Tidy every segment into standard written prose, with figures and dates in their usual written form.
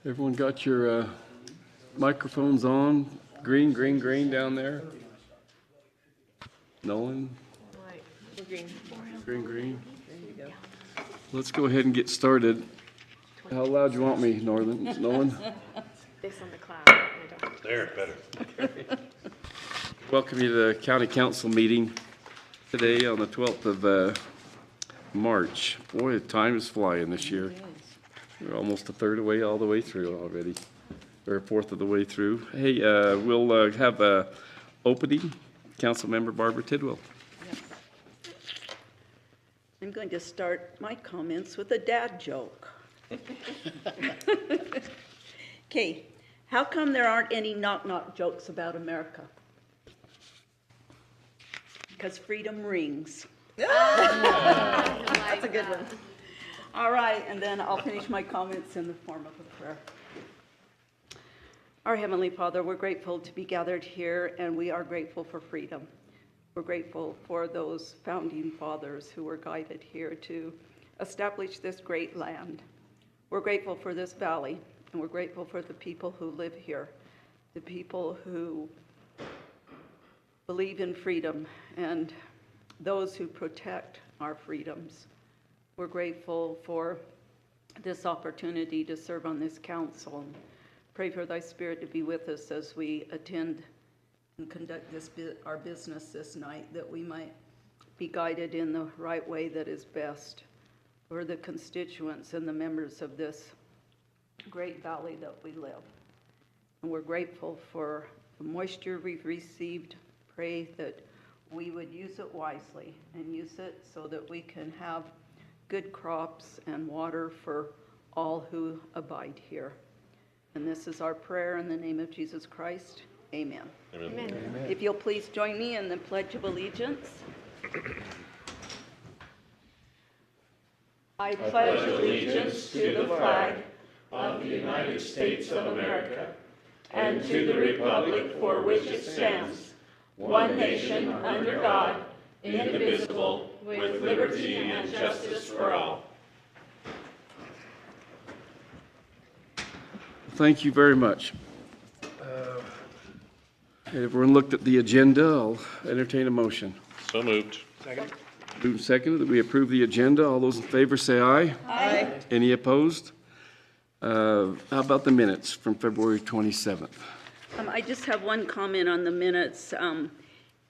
Everyone got your microphones on? Green, green, green down there. Nolan? White. Green. Green, green. There you go. Let's go ahead and get started. How loud you want me, Nolan? Based on the cloud. There, better. Welcome you to the County Council meeting today on the 12th of March. Boy, time is flying this year. We're almost a third away, all the way through already, or a fourth of the way through. Hey, we'll have a opening. Councilmember Barbara Tidwell. Yes. I'm going to start my comments with a dad joke. Okay, how come there aren't any knock-knock jokes about America? Because freedom rings. That's a good one. All right, and then I'll finish my comments in the form of a prayer. Our Heavenly Father, we're grateful to be gathered here, and we are grateful for freedom. We're grateful for those founding fathers who were guided here to establish this great land. We're grateful for this valley, and we're grateful for the people who live here, the people who believe in freedom, and those who protect our freedoms. We're grateful for this opportunity to serve on this council. Pray for thy Spirit to be with us as we attend and conduct our business this night, that we might be guided in the right way that is best for the constituents and the members of this great valley that we live. And we're grateful for the moisture we've received. Pray that we would use it wisely and use it so that we can have good crops and water for all who abide here. And this is our prayer in the name of Jesus Christ. Amen. Amen. Amen. If you'll please join me in the Pledge of Allegiance. I pledge allegiance to the flag of the United States of America and to the republic for which it stands, one nation under God, indivisible, with liberty and justice for all. Thank you very much. Everyone looked at the agenda. I'll entertain a motion. So moved. Moved and seconded that we approve the agenda. All those in favor say aye. Aye. Any opposed? How about the minutes from February 27th? I just have one comment on the minutes.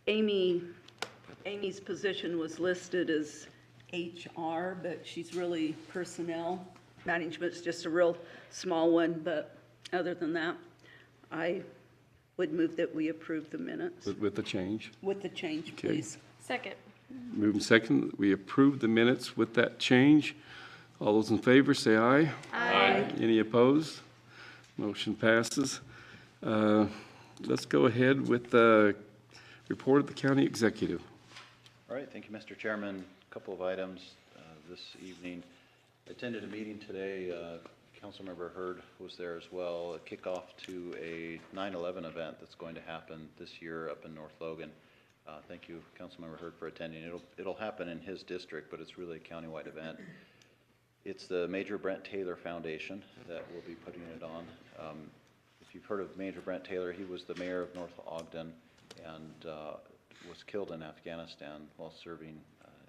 Amy's position was listed as HR, but she's really personnel. Management's just a real small one, but other than that, I would move that we approve the minutes. With the change. With the change, Okay. please. Second. Moved and seconded that we approve the minutes with that change. All those in favor say aye. Aye. Any opposed? Motion passes. Let's go ahead with the report of the county executive. All right, thank you, Mr. Chairman. A couple of items this evening. I attended a meeting today. Councilmember Hurd was there as well. A kickoff to a 9/11 event that's going to happen this year up in North Logan. Thank you, Councilmember Hurd, for attending. It'll happen in his district, but it's really a countywide event. It's the Major Brent Taylor Foundation that will be putting it on. If you've heard of Major Brent Taylor, he was the mayor of North Ogden and was killed in Afghanistan while serving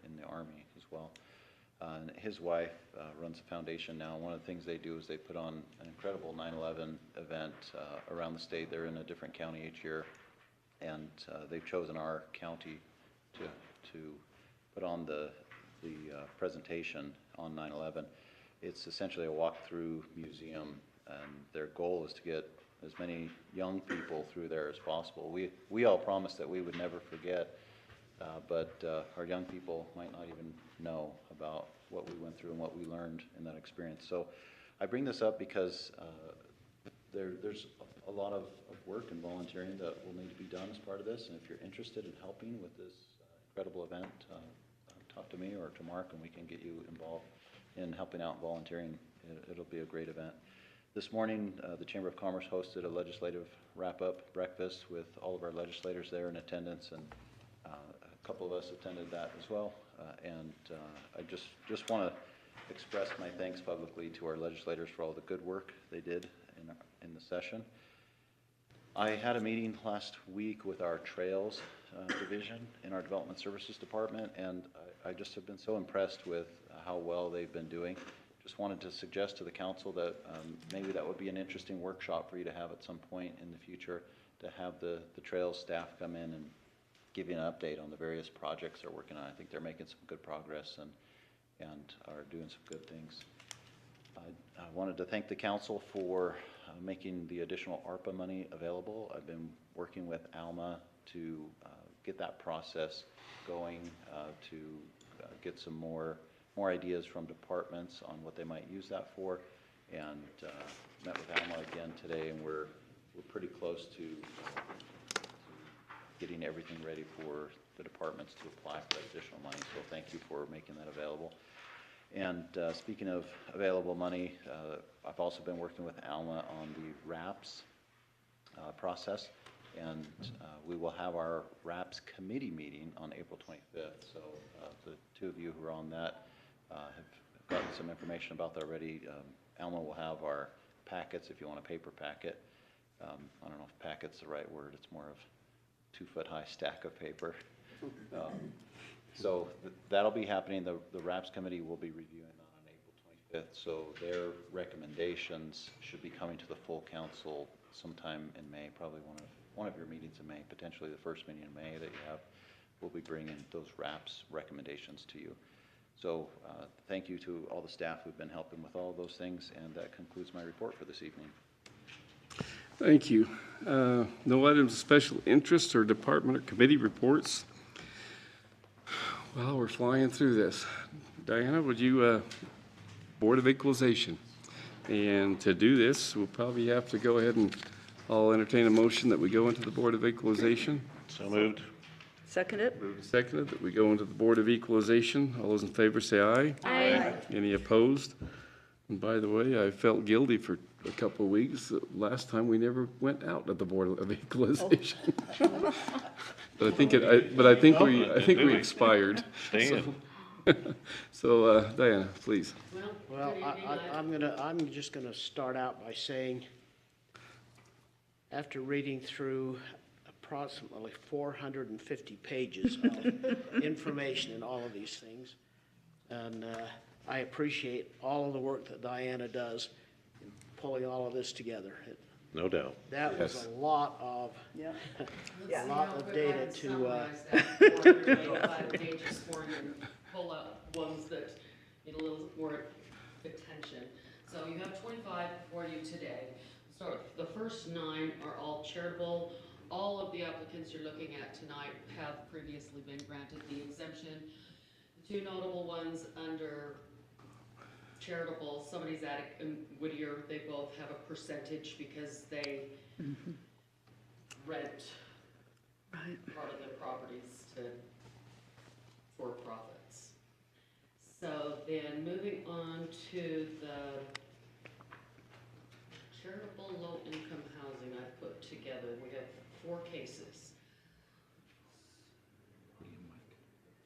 in the Army as well. And his wife runs a foundation now. One of the things they do is they put on an incredible 9/11 event around the state. They're in a different county each year, and they've chosen our county to put on the presentation on 9/11. It's essentially a walk-through museum, and their goal is to get as many young people through there as possible. We all promised that we would never forget, but our young people might not even know about what we went through and what we learned in that experience. So I bring this up because there's a lot of work and volunteering that will need to be done as part of this, and if you're interested in helping with this incredible event, talk to me or to Mark and we can get you involved in helping out volunteering. It'll be a great event. This morning, the Chamber of Commerce hosted a legislative wrap-up breakfast with all of our legislators there in attendance, and a couple of us attended that as well. I just want to express my thanks publicly to our legislators for all the good work they did in the session. I had a meeting last week with our Trails Division in our Development Services Department, and I just have been so impressed with how well they've been doing. Just wanted to suggest to the council that maybe that would be an interesting workshop for you to have at some point in the future, to have the Trails staff come in and give you an update on the various projects they're working on. I think they're making some good progress and are doing some good things. I wanted to thank the council for making the additional ARPA money available. I've been working with ALMA to get that process going, to get some more ideas from departments on what they might use that for, and met with ALMA again today, and we're pretty close to getting everything ready for the departments to apply for that additional money. So thank you for making that available. And speaking of available money, I've also been working with ALMA on the RAPS process, and we will have our RAPS committee meeting on April 25th. So the two of you who are on that have gotten some information about that already. ALMA will have our packets if you want a paper packet. I don't know if packet's the right word. It's more of 2-foot-high stack of paper. So that'll be happening. The RAPS committee will be reviewing on April 25th. So their recommendations should be coming to the full council sometime in May, probably one of your meetings in May, potentially the first meeting in May that you have. We'll be bringing those RAPS recommendations to you. So thank you to all the staff who've been helping with all of those things, and that concludes my report for this evening. Thank you. No items of special interest or department or committee reports. Well, we're flying through this. Diana, would you, Board of Equalization? And to do this, we'll probably have to go ahead and I'll entertain a motion that we go into the Board of Equalization. So moved. Seconded? Moved and seconded that we go into the Board of Equalization. All those in favor say aye. Aye. Any opposed? And by the way, I felt guilty for a couple of weeks. Last time we never went out at the Board of Equalization. But I think I think we expired. Stay So Diana, please. Well, I'm just gonna start out by saying, after reading through approximately 450 pages of information in all of these things, and I appreciate all of the work that Diana does in pulling all of this together. No doubt. That was Yes. a lot of, Yeah. a lot of data to, Summarize that 485 pages for you and pull out ones that need a little more attention. So you have 25 before you today. So the first 9 are all charitable. All of the applicants you're looking at tonight have previously been granted the exemption. The 2 notable ones under charitable, Somebody's Attic and Whittier, they both have a percentage because they rent part of their properties for profits. So then moving on to the charitable low-income housing I put together, we have 4 cases.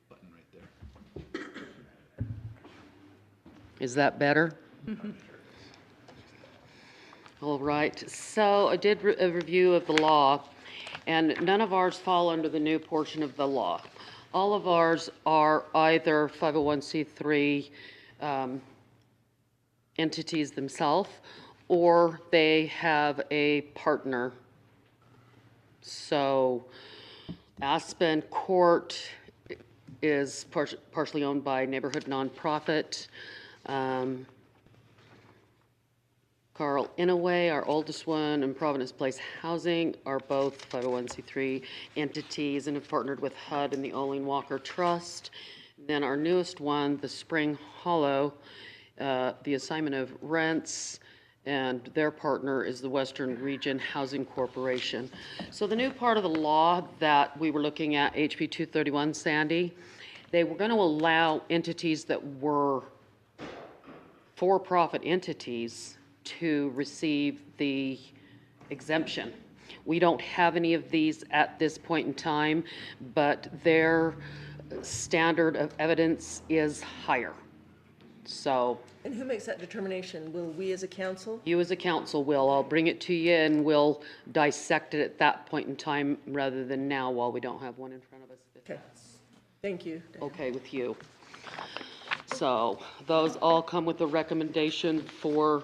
Button right there. Is that better? All right, so I did a review of the law, and none of ours fall under the new portion of the law. All of ours are either 501c3 entities themselves, or they have a partner. So Aspen Court is partially owned by Neighborhood Nonprofit. Carl Inouye, our oldest one, and Providence Place Housing are both 501c3 entities and have partnered with HUD and the Olin Walker Trust. Then our newest one, the Spring Hollow, the assignment of rents, and their partner is the Western Region Housing Corporation. So the new part of the law that we were looking at, HB 231, Sandy, they were going to allow entities that were for-profit entities to receive the exemption. We don't have any of these at this point in time, but their standard of evidence is higher. So And who makes that determination? Will we as a council? you as a council will, I'll bring it to you and we'll dissect it at that point in time rather than now while we don't have one in front of us. If Okay. that's Thank you. okay with you. So those all come with a recommendation for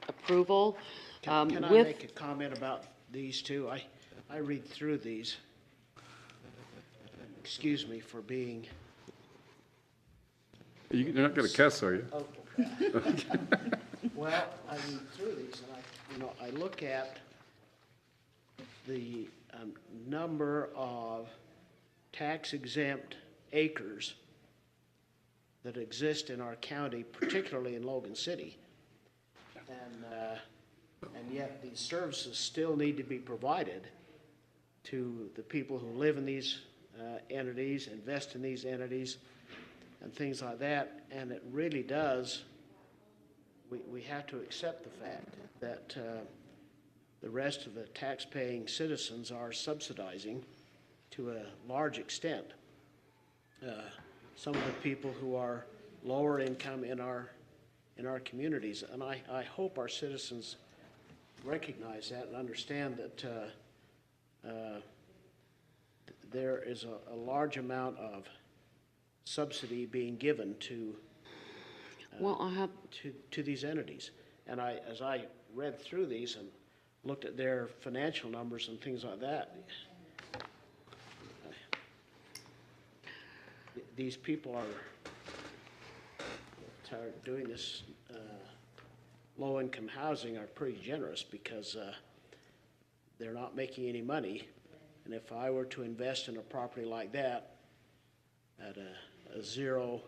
approval. Can I with- make a comment about these two? I read through these. Excuse me for being, You're not gonna cuss, are you? well, I read through these and I look at the number of tax exempt acres that exist in our county, particularly in Logan City. And yet these services still need to be provided to the people who live in these entities, invest in these entities, and things like that. And it really does, we have to accept the fact that the rest of the tax-paying citizens are subsidizing to a large extent some of the people who are lower income in our communities. And I hope our citizens recognize that and understand that there is a large amount of subsidy being given to Well, I have, to these entities. And as I read through these and looked at their financial numbers and things like that, these people are doing this low-income housing are pretty generous because they're not making any money. And if I were to invest in a property like that at a zero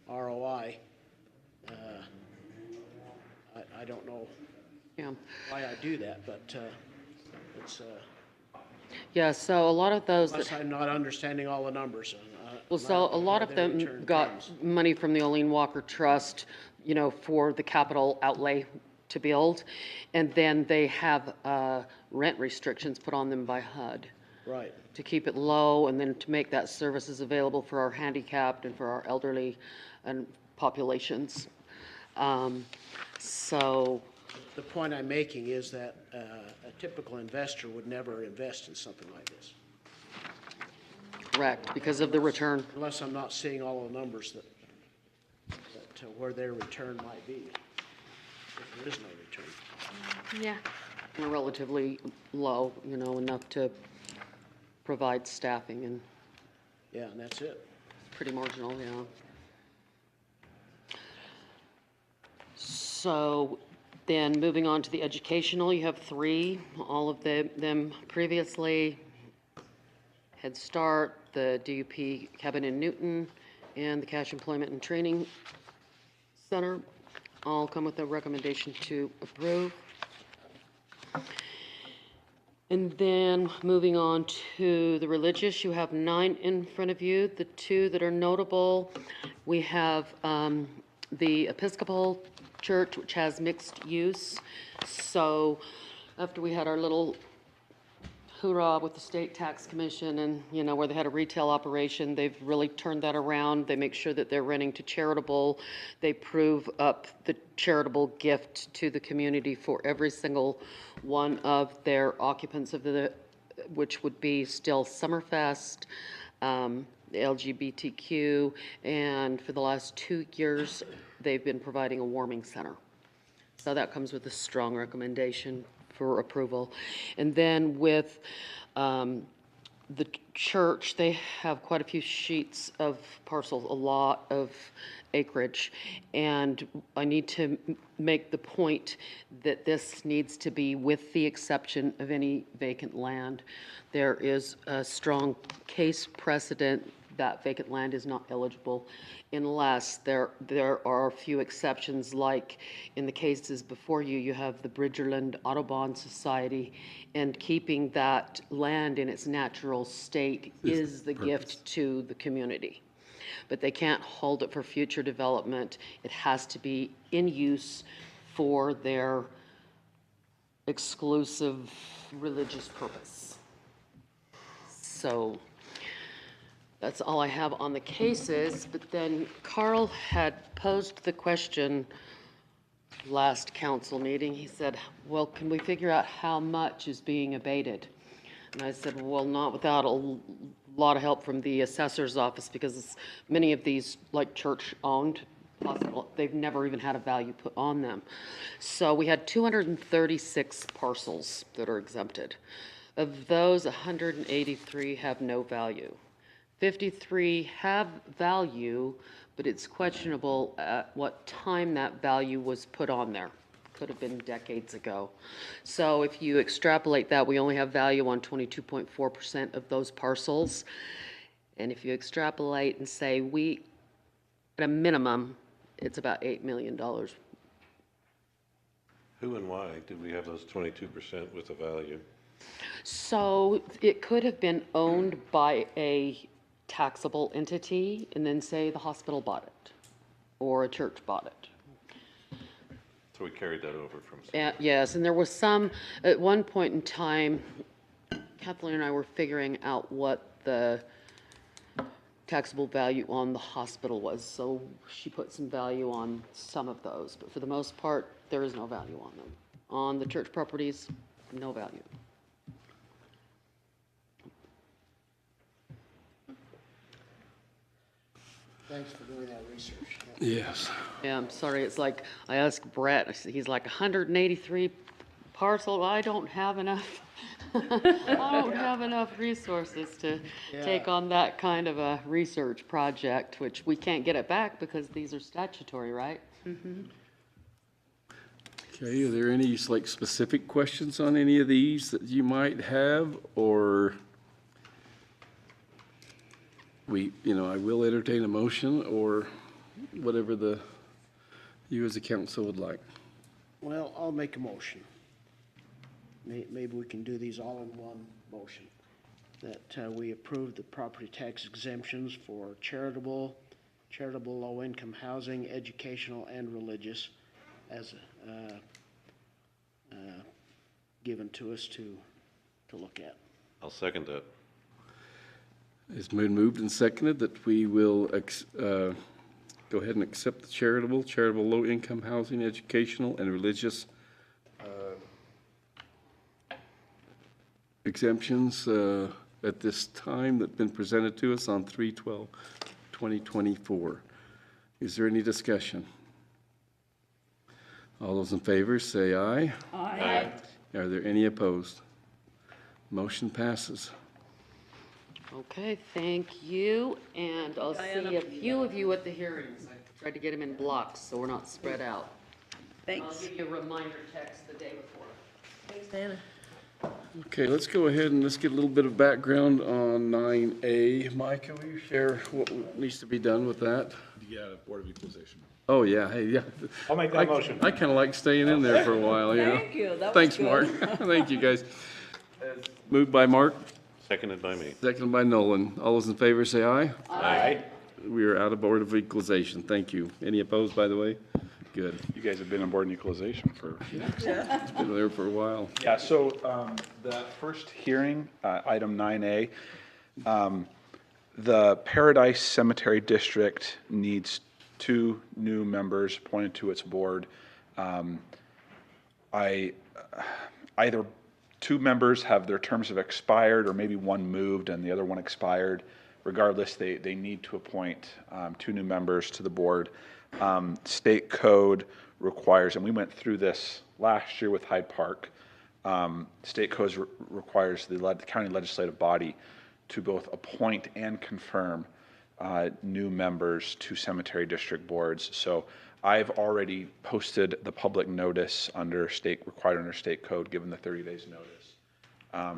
ROI, I don't know yeah. why I do that, but it's, Yeah, so a lot of those that. unless I'm not understanding all the numbers. Well, so a lot of where their them return got comes. money from the Olene Walker Trust, you know, for the capital outlay to build. And then they have rent restrictions put on them by HUD Right. to keep it low and then to make that services available for our handicapped and for our elderly and populations. So, The point I'm making is that a typical investor would never invest in something like this, correct, because of the return. unless I'm not seeing all the numbers that where their return might be, if there is no return. Yeah. Are relatively low, you know, enough to provide staffing and Yeah, and that's it. pretty marginal, yeah. So then moving on to the educational, you have three, all of them previously. Head Start, the DUP Cabin in Newton, and the Cash Employment and Training Center, all come with a recommendation to approve. And then moving on to the religious, you have 9 in front of you. The 2 that are notable, we have the Episcopal Church, which has mixed use. So after we had our little hoorah with the State Tax Commission and, you know, where they had a retail operation, they've really turned that around. They make sure that they're renting to charitable. They prove up the charitable gift to the community for every single one of their occupants of the, which would be still Summerfest, the LGBTQ, and for the last 2 years, they've been providing a warming center. So that comes with a strong recommendation for approval. And then with the church, they have quite a few sheets of parcels, a lot of acreage. And I need to make the point that this needs to be with the exception of any vacant land. There is a strong case precedent that vacant land is not eligible unless there are a few exceptions, like in the cases before you, you have the Bridgerland Audubon Society, and keeping that land in its natural state is the gift to the community. But they can't hold it for future development. It has to be in use for their exclusive religious purpose. So That's all I have on the cases, but then Carl had posed the question last council meeting. He said, well, can we figure out how much is being abated? And I said, well, not without a lot of help from the assessor's office, because many of these, like church-owned hospital, they've never even had a value put on them. So we had 236 parcels that are exempted. Of those, 183 have no value. 53 have value, but it's questionable at what time that value was put on there. Could have been decades ago. So if you extrapolate that, we only have value on 22.4% of those parcels. And if you extrapolate and say at a minimum, it's about $8 million. Who and why do we have those 22% with a value? So it could have been owned by a taxable entity, and then say the hospital bought it, or a church bought it. So we carried that over from some. Yes, and there was some, at one point in time, Kathleen and I were figuring out what the taxable value on the hospital was, so she put some value on some of those, but for the most part, there is no value on them. On the church properties, no value. Thanks for doing that research. Yes. Yeah, I'm sorry, it's like, I asked Brett, he's like 183 parcel, I don't have enough, I don't have enough resources to take on that kind of a research project, which we can't get it back because these are statutory, right? Okay, are there any like specific questions on any of these that you might have, or I will entertain a motion or whatever you as a council would like. Well, I'll make a motion. Maybe we can do these all in one motion. That we approve the property tax exemptions for charitable, low-income housing, educational, and religious as given to us to look at. I'll second that. It's been moved and seconded that we will go ahead and accept the charitable, low-income housing, educational, and religious exemptions at this time that have been presented to us on 3/12/2024. Is there any discussion? All those in favor say aye. Aye. Are there any opposed? Motion passes. Okay, thank you, and I'll see a few of you at the hearings. I tried to get them in blocks, so we're not spread out. I'll Thanks. give you a reminder text the day before. Thanks, Anna. Okay, let's go ahead and let's get a little bit of background on 9A. Micah, will you share what needs to be done with that? Yeah, the Board of Equalization. Oh, yeah, hey, yeah. I'll make that motion. I kind of like staying in there for a while, you know? Thank you, that was Thanks, good. Mark. Thank you, guys. Moved by Mark, Seconded by me. seconded by Nolan. All those in favor say aye. Aye. We are out of Board of Equalization. Thank you. Any opposed, by the way? Good. You guys have been on Board of Equalization for. It's been there for a while. Yeah, so the first hearing, item 9A, the Paradise Cemetery District needs 2 new members appointed to its board. Either 2 members have their terms have expired, or maybe one moved and the other one expired. Regardless, they need to appoint 2 new members to the board. State code requires, and we went through this last year with Hyde Park, state code requires the county legislative body to both appoint and confirm new members to cemetery district boards. So I've already posted the public notice required under state code, given the 30 days notice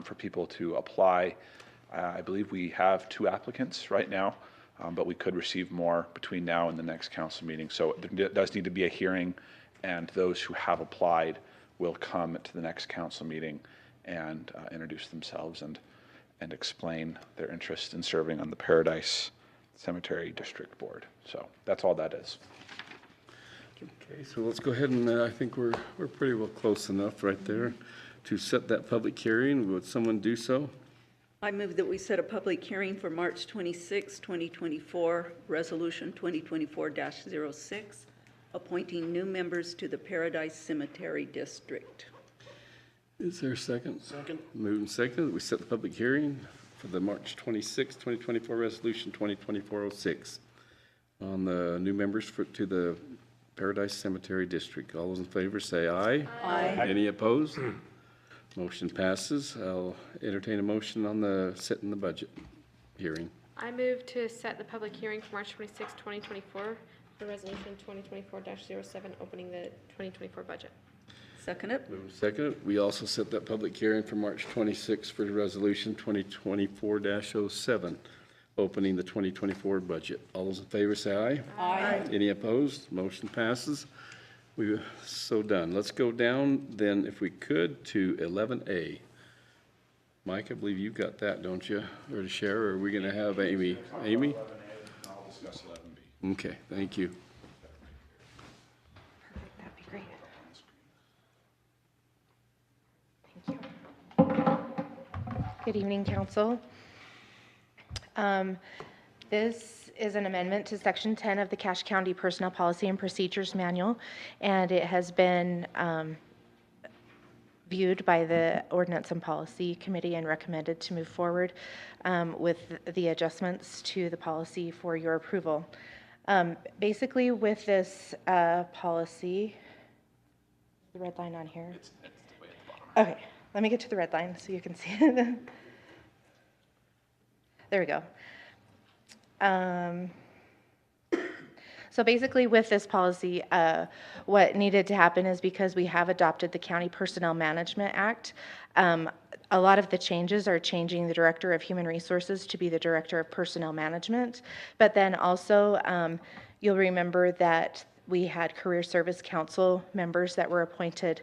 for people to apply. I believe we have 2 applicants right now, but we could receive more between now and the next council meeting. So there does need to be a hearing, and those who have applied will come to the next council meeting and introduce themselves and explain their interest in serving on the Paradise Cemetery District Board. So that's all that is. Okay, so let's go ahead and I think we're pretty well close enough right there to set that public hearing. Would someone do so? I move that we set a public hearing for March 26, 2024, Resolution 2024-06, appointing new members to the Paradise Cemetery District. Is there a second? Second? Moved and seconded, we set the public hearing for the March 26, 2024 Resolution 2024-06 on the new members to the Paradise Cemetery District. All those in favor say aye. Aye. Any opposed? Motion passes. I'll entertain a motion on the setting the budget hearing. I move to set the public hearing for March 26, 2024, for Resolution 2024-07, opening the 2024 budget. Second it? Moved and seconded. We also set that public hearing for March 26 for Resolution 2024-07, opening the 2024 budget. All those in favor say aye. Aye. Any opposed? Motion passes. We're so done. Let's go down then, if we could, to 11A. Mike, I believe you've got that, don't you? Or to share, or are we going to have Amy? Amy? I'll discuss 11B. Okay, thank you. Perfect, that'd be great. Thank you. Good evening, council. This is an amendment to Section 10 of the Cache County Personnel Policy and Procedures Manual, and it has been viewed by the Ordinance and Policy Committee and recommended to move forward with the adjustments to the policy for your approval. Basically, with this policy, the red line on here? Okay, let me get to the red line so you can see it. There we go. So basically with this policy, what needed to happen is because we have adopted the County Personnel Management Act, a lot of the changes are changing the Director of Human Resources to be the Director of Personnel Management. But then also, you'll remember that we had Career Service Council members that were appointed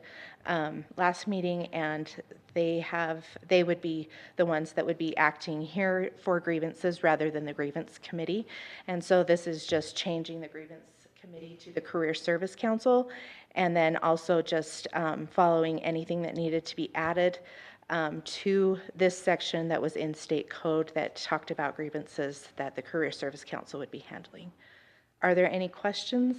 last meeting, and they would be the ones that would be acting here for grievances rather than the grievance committee. And so this is just changing the grievance committee to the Career Service Council, and then also just following anything that needed to be added to this section that was in state code that talked about grievances that the Career Service Council would be handling. Are there any questions?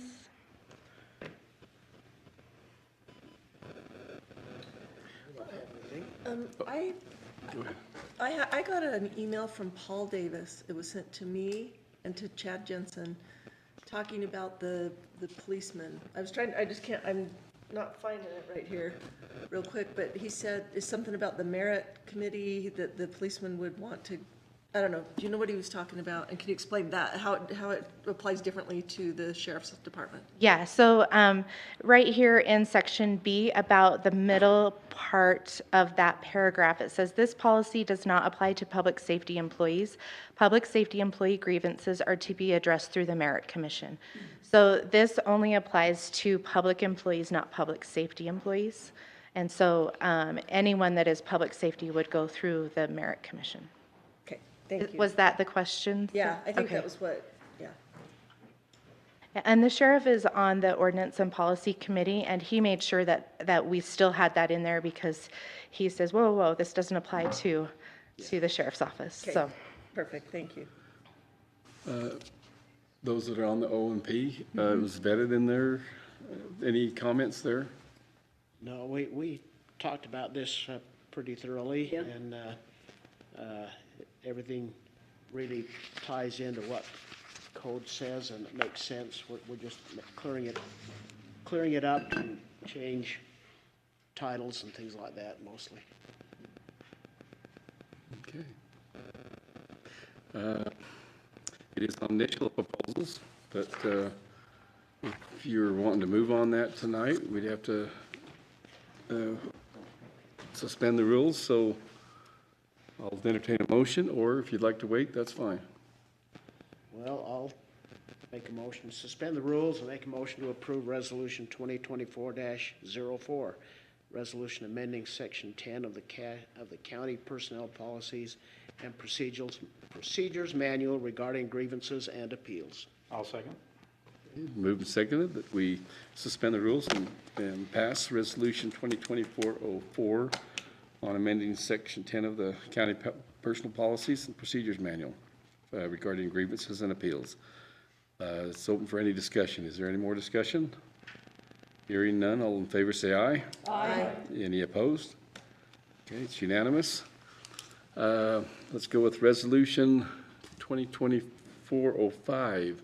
I got an email from Paul Davis. It was sent to me and to Chad Jensen, talking about the policeman. I just can't, I'm not finding it right here real quick, but he said, it's something about the merit committee that the policeman would want to, I don't know, do you know what he was talking about? And can you explain that, how it applies differently to the sheriff's department? Yeah, so right here in section B, about the middle part of that paragraph, it says, this policy does not apply to public safety employees. Public safety employee grievances are to be addressed through the Merit Commission. So this only applies to public employees, not public safety employees. And so anyone that is public safety would go through the Merit Commission. Okay, thank you. Was that the question? Yeah, I think Okay. that was what, yeah. And the sheriff is on the Ordinance and Policy Committee, and he made sure that we still had that in there because he says, whoa, whoa, this doesn't apply to the sheriff's office, Okay, so. perfect, thank you. Those that are on the O and P, it was vetted in there. Any comments there? No, we talked about this pretty thoroughly, Yeah. and everything really ties into what code says, and it makes sense. We're just clearing it up to change titles and things like that mostly. Okay. It is on initial proposals, but if you're wanting to move on that tonight, we'd have to suspend the rules, so I'll entertain a motion, or if you'd like to wait, that's fine. Well, I'll make a motion to suspend the rules and make a motion to approve Resolution 2024-04, resolution amending Section 10 of the County Personnel Policies and Procedures Manual regarding grievances and appeals. I'll second. Moved and seconded that we suspend the rules and pass Resolution 2024-04 on amending Section 10 of the County Personal Policies and Procedures Manual regarding grievances and appeals. It's open for any discussion. Is there any more discussion? Hearing none, all in favor say aye. Aye. Any opposed? Okay, it's unanimous. Let's go with Resolution 2024-05.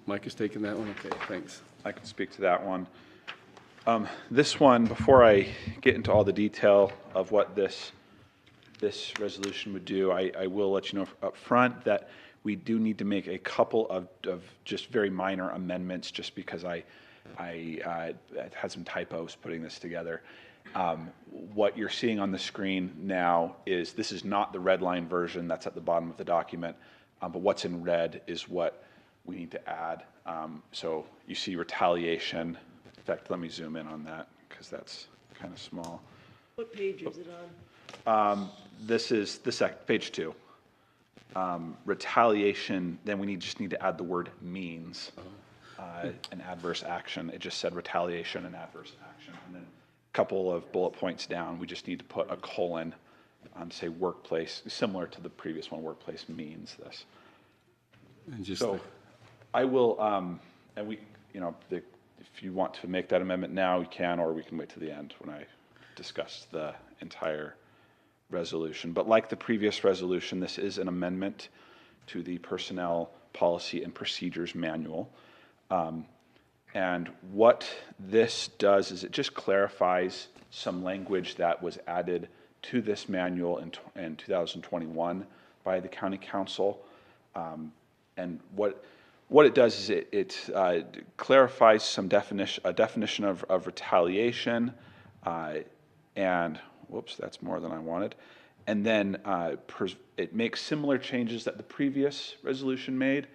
Mike is taking that one? Okay, thanks. I can speak to that one. This one, before I get into all the detail of what this resolution would do, I will let you know up front that we do need to make a couple of just very minor amendments, just because I had some typos putting this together. What you're seeing on the screen now this is not the red line version that's at the bottom of the document, but what's in red is what we need to add. So you see retaliation. In fact, let me zoom in on that because that's kind of small. What page is it on? This is page 2. Retaliation, then we just need to add the word means, an adverse action. It just said retaliation and adverse action. And then a couple of bullet points down, we just need to put a colon to say workplace, similar to the previous one, workplace means this. And just So I will, and we, if you want to make that amendment now, we can, or we can wait to the end when I discuss the entire resolution. But like the previous resolution, this is an amendment to the Personnel Policy and Procedures Manual. And what this does is it just clarifies some language that was added to this manual in 2021 by the County Council. And what it does is it clarifies some definition of retaliation, and whoops, that's more than I wanted. And then it makes similar changes that the previous resolution made,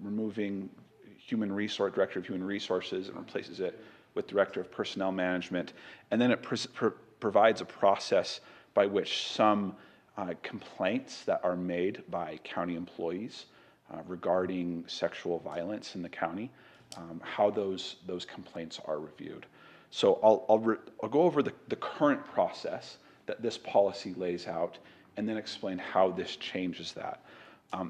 removing Director of Human Resources, and replaces it with Director of Personnel Management. And then it provides a process by which some complaints that are made by county employees regarding sexual violence in the county, how those complaints are reviewed. So I'll go over the current process that this policy lays out, and then explain how this changes that.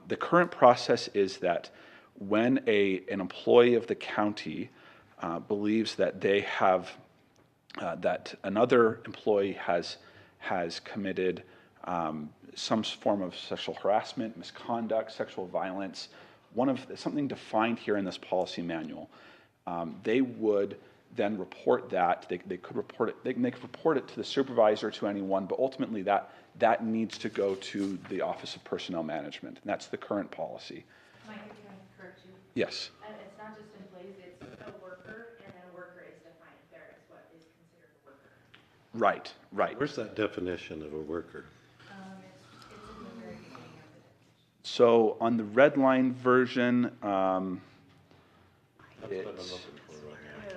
The current process is that when an employee of the county believes that they have that another employee has committed some form of sexual harassment, misconduct, sexual violence, something defined here in this policy manual, they would then report that. They could report it. They could report it to the supervisor, to anyone, but ultimately that needs to go to the Office of Personnel Management, and that's the current policy. Mike, can I correct you? Yes. And it's not just employees, it's a worker, and a worker is defined there as what is considered a worker. Right. Where's that definition of a worker? It's in the very beginning of it. So on the red line version, That's what I'm it's looking for right now. Yeah.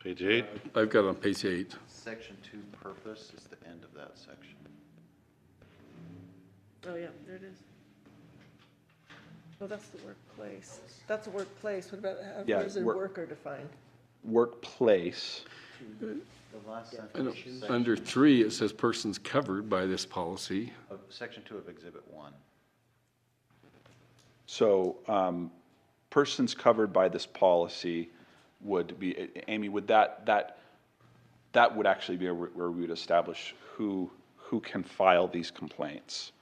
Page 8? I've got it on page 8. Section 2 purpose is the end of that section. Oh, yeah, there it is. Oh, that's the workplace. That's a workplace. What about, Yeah, where's a work- worker defined? workplace. The last I know, sentence, under 3, it says persons covered by this policy. section 2 of Exhibit 1. So persons covered by this policy would be, Amy, would that would actually be where we would establish who can file these complaints,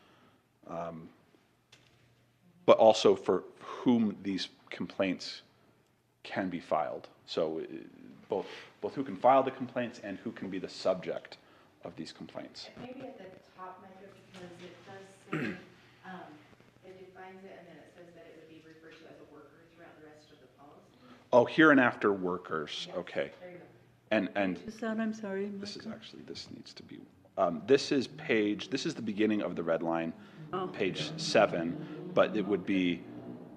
but also for whom these complaints can be filed. So both who can file the complaints and who can be the subject of these complaints. Maybe at the top, Micah, because it does say, it defines it, and then it says that it would be referred to as a worker throughout the rest of the policy. Oh, hereinafter workers, okay. There you go. And Is that, I'm sorry, this is actually, this needs to be, this is the beginning of the red line, page 7, but it would be,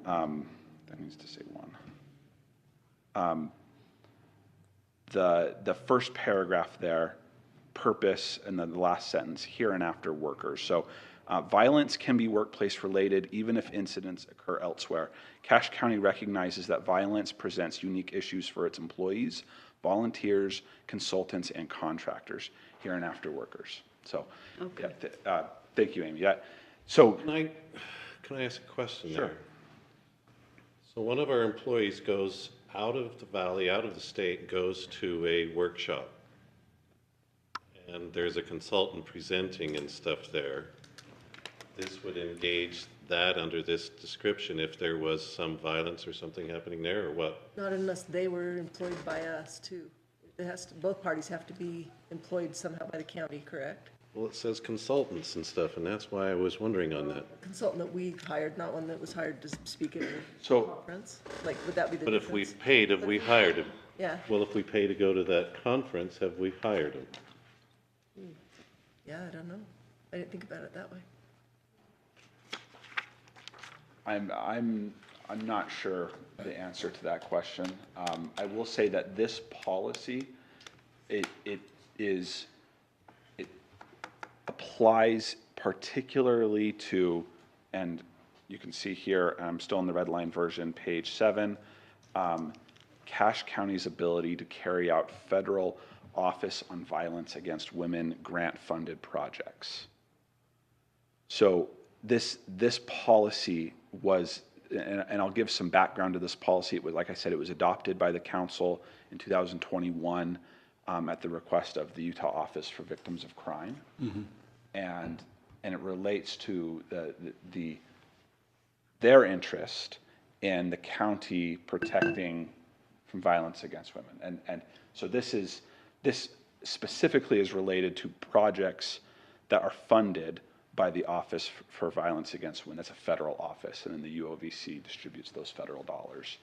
that needs to say 1. The first paragraph there, purpose, and then the last sentence, hereinafter workers. So violence can be workplace related even if incidents occur elsewhere. Cache County recognizes that violence presents unique issues for its employees, volunteers, consultants, and contractors. hereinafter workers. So, Okay. thank you, Amy. So, Can I ask a question Sure. there? So one of our employees goes out of the valley, out of the state, goes to a workshop. And there's a consultant presenting and stuff there. This would engage that under this description if there was some violence or something happening there, or what? Not unless they were employed by us too. It has to, both parties have to be employed somehow by the county, correct? Well, it says consultants and stuff, and that's why I was wondering on that. Consultant that we hired, not one that was hired to speak at a So- conference? Like, would that be the But if we difference? paid, have we hired him? Yeah, Well, if we pay to go to that conference, have we hired him? yeah, I don't know. I didn't think about it that way. I'm not sure the answer to that question. I will say that this policy, it applies particularly to, and you can see here, I'm still in the red line version, page 7, Cache County's ability to carry out federal Office on Violence Against Women grant-funded projects. So this policy was, and I'll give some background to this policy. It was, like I said, it was adopted by the council in 2021 at the request of the Utah Office for Victims of Crime, and it relates to their interest in the county protecting from violence against women, and so this specifically is related to projects that are funded by the Office for Violence Against Women. That's a federal office, and then the UOVC distributes those federal dollars,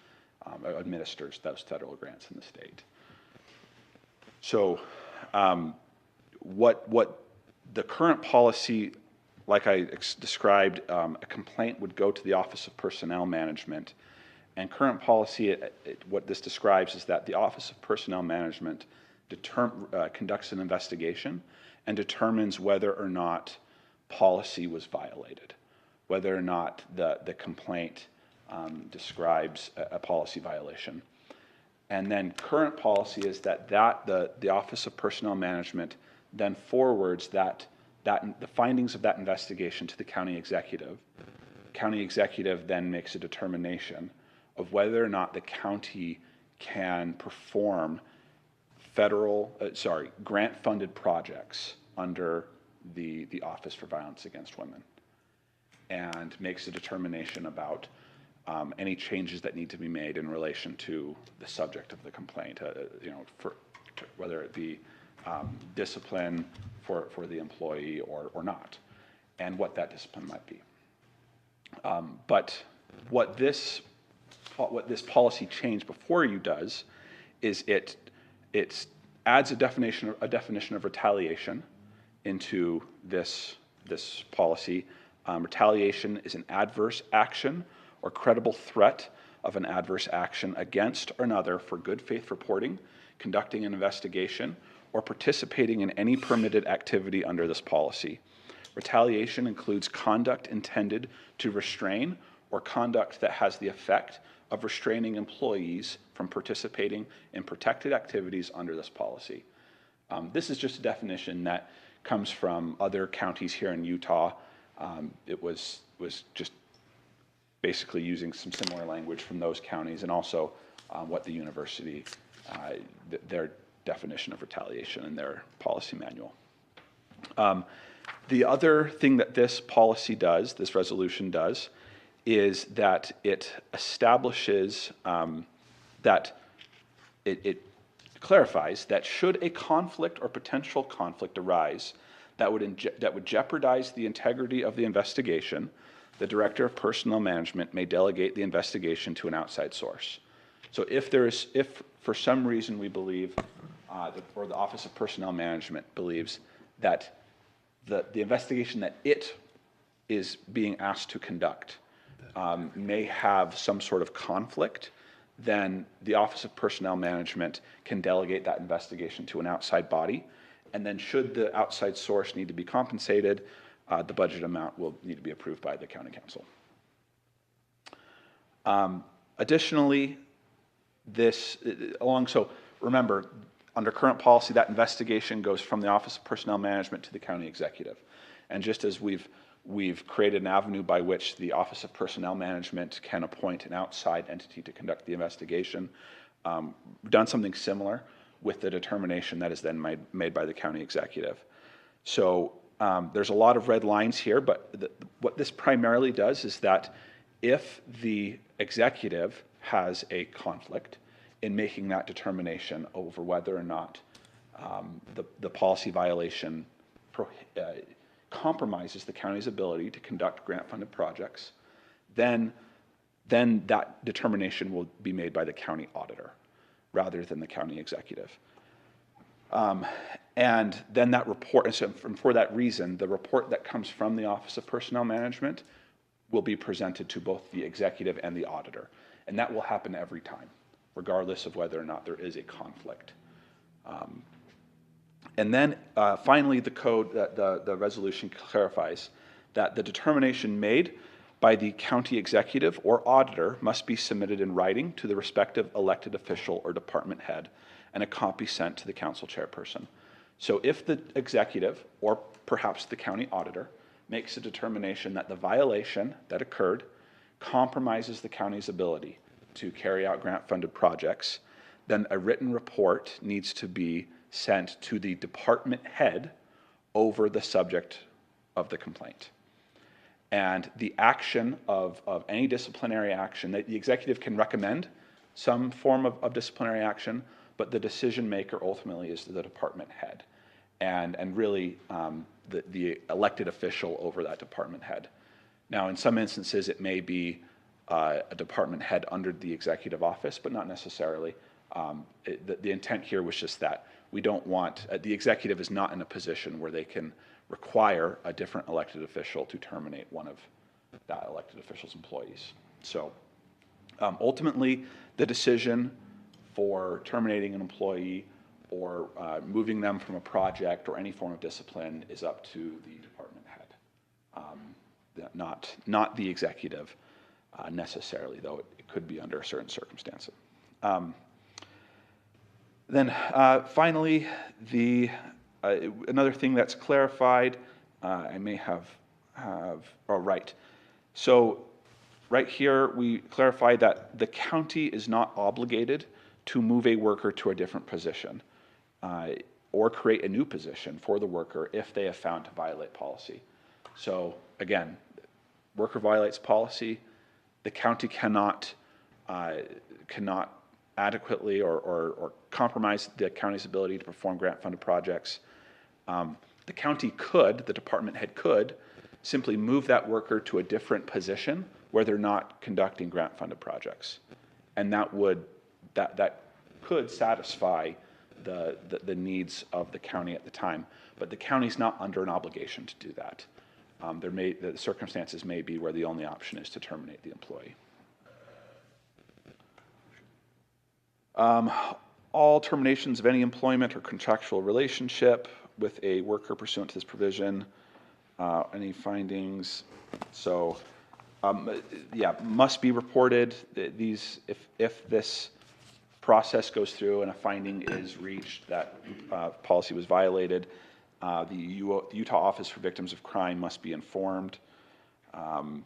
administers those federal grants in the state. So what the current policy, like I described, a complaint would go to the Office of Personnel Management, and current policy, what this describes is that the Office of Personnel Management conducts an investigation and determines whether or not policy was violated, whether or not the complaint describes a policy violation. And then current policy is that the Office of Personnel Management then forwards the findings of that investigation to the county executive. County executive then makes a determination of whether or not the county can perform grant-funded projects under the Office for Violence Against Women, and makes a determination about any changes that need to be made in relation to the subject of the complaint, whether it be discipline for the employee or not, and what that discipline might be. But what this policy change before you does is it adds a definition of retaliation into this policy. Retaliation is an adverse action or credible threat of an adverse action against another for good faith reporting, conducting an investigation, or participating in any permitted activity under this policy. Retaliation includes conduct intended to restrain or conduct that has the effect of restraining employees from participating in protected activities under this policy. This is just a definition that comes from other counties here in Utah. It was just basically using some similar language from those counties, and also what the university, their definition of retaliation in their policy manual. The other thing that this policy does, this resolution does, is that it establishes that it clarifies that should a conflict or potential conflict arise that would jeopardize the integrity of the investigation, the Director of Personnel Management may delegate the investigation to an outside source. So if for some reason we believe, or the Office of Personnel Management believes that the investigation that it is being asked to conduct may have some sort of conflict, then the Office of Personnel Management can delegate that investigation to an outside body. And then should the outside source need to be compensated, the budget amount will need to be approved by the county council. Additionally, so remember, under current policy, that investigation goes from the Office of Personnel Management to the county executive. And just as we've created an avenue by which the Office of Personnel Management can appoint an outside entity to conduct the investigation, we've done something similar with the determination that is then made by the county executive. So there's a lot of red lines here, but what this primarily does is that if the executive has a conflict in making that determination over whether or not the policy violation compromises the county's ability to conduct grant-funded projects, then that determination will be made by the county auditor rather than the county executive. And then that report, and so for that reason, the report that comes from the Office of Personnel Management will be presented to both the executive and the auditor. And that will happen every time, regardless of whether or not there is a conflict. And then finally, the code, the resolution clarifies that the determination made by the county executive or auditor must be submitted in writing to the respective elected official or department head, and a copy sent to the council chairperson. So if the executive, or perhaps the county auditor, makes a determination that the violation that occurred compromises the county's ability to carry out grant-funded projects, then a written report needs to be sent to the department head over the subject of the complaint. And the action of any disciplinary action, that the executive can recommend some form of disciplinary action, but the decision maker ultimately is the department head, and really the elected official over that department head. Now, in some instances, it may be a department head under the executive office, but not necessarily. The intent here was just that we don't want, the executive is not in a position where they can require a different elected official to terminate one of that elected official's employees. So ultimately, the decision for terminating an employee or moving them from a project or any form of discipline is up to the department head, not the executive necessarily, though it could be under certain circumstances. Then finally, another thing that's clarified, I may have, right. So right here, we clarify that the county is not obligated to move a worker to a different position or create a new position for the worker if they have found to violate policy. So again, worker violates policy, the county cannot adequately or compromise the county's ability to perform grant-funded projects. The county could, the department head could, simply move that worker to a different position where they're not conducting grant-funded projects. And that could satisfy the needs of the county at the time. But the county's not under an obligation to do that. The circumstances may be where the only option is to terminate the employee. All terminations of any employment or contractual relationship with a worker pursuant to this provision, any findings, so yeah, must be reported. These, if this process goes through and a finding is reached that policy was violated, the Utah Office for Victims of Crime must be informed. And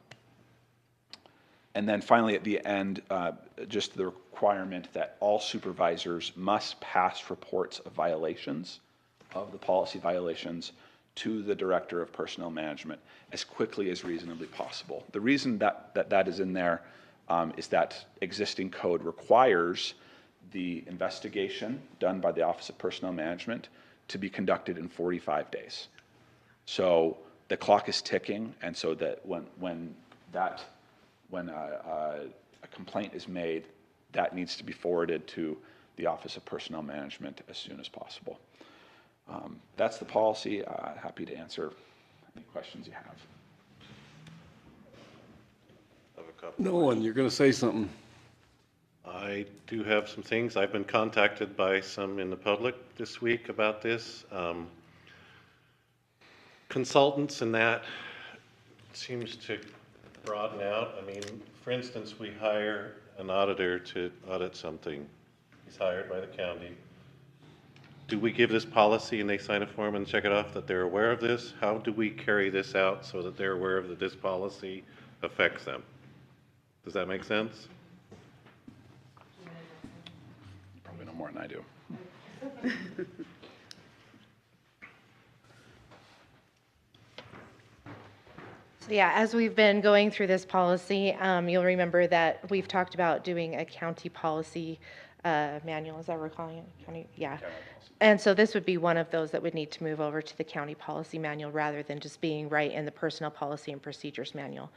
then finally at the end, just the requirement that all supervisors must pass reports of violations, of the policy violations, to the Director of Personnel Management as quickly as reasonably possible. The reason that is in there is that existing code requires the investigation done by the Office of Personnel Management to be conducted in 45 days. So the clock is ticking, and so that when a complaint is made, that needs to be forwarded to the Office of Personnel Management as soon as possible. That's the policy. Happy to answer any questions you have. I have a couple. No one, you're going to say something. I do have some things. I've been contacted by some in the public this week about this. Consultants and that seems to broaden out. I mean, for instance, we hire an auditor to audit something. He's hired by the county. do we give this policy and they sign a form and check it off that they're aware of this? How do we carry this out so that they're aware of that this policy affects them? Does that make sense? Probably know more than I do. So yeah, as we've been going through this policy, you'll remember that we've talked about doing a county policy manual, is that what we're calling it? County, yeah. And so this would be one of those that would need to move over to the county policy manual rather than just being right in the personnel policy and procedures manual.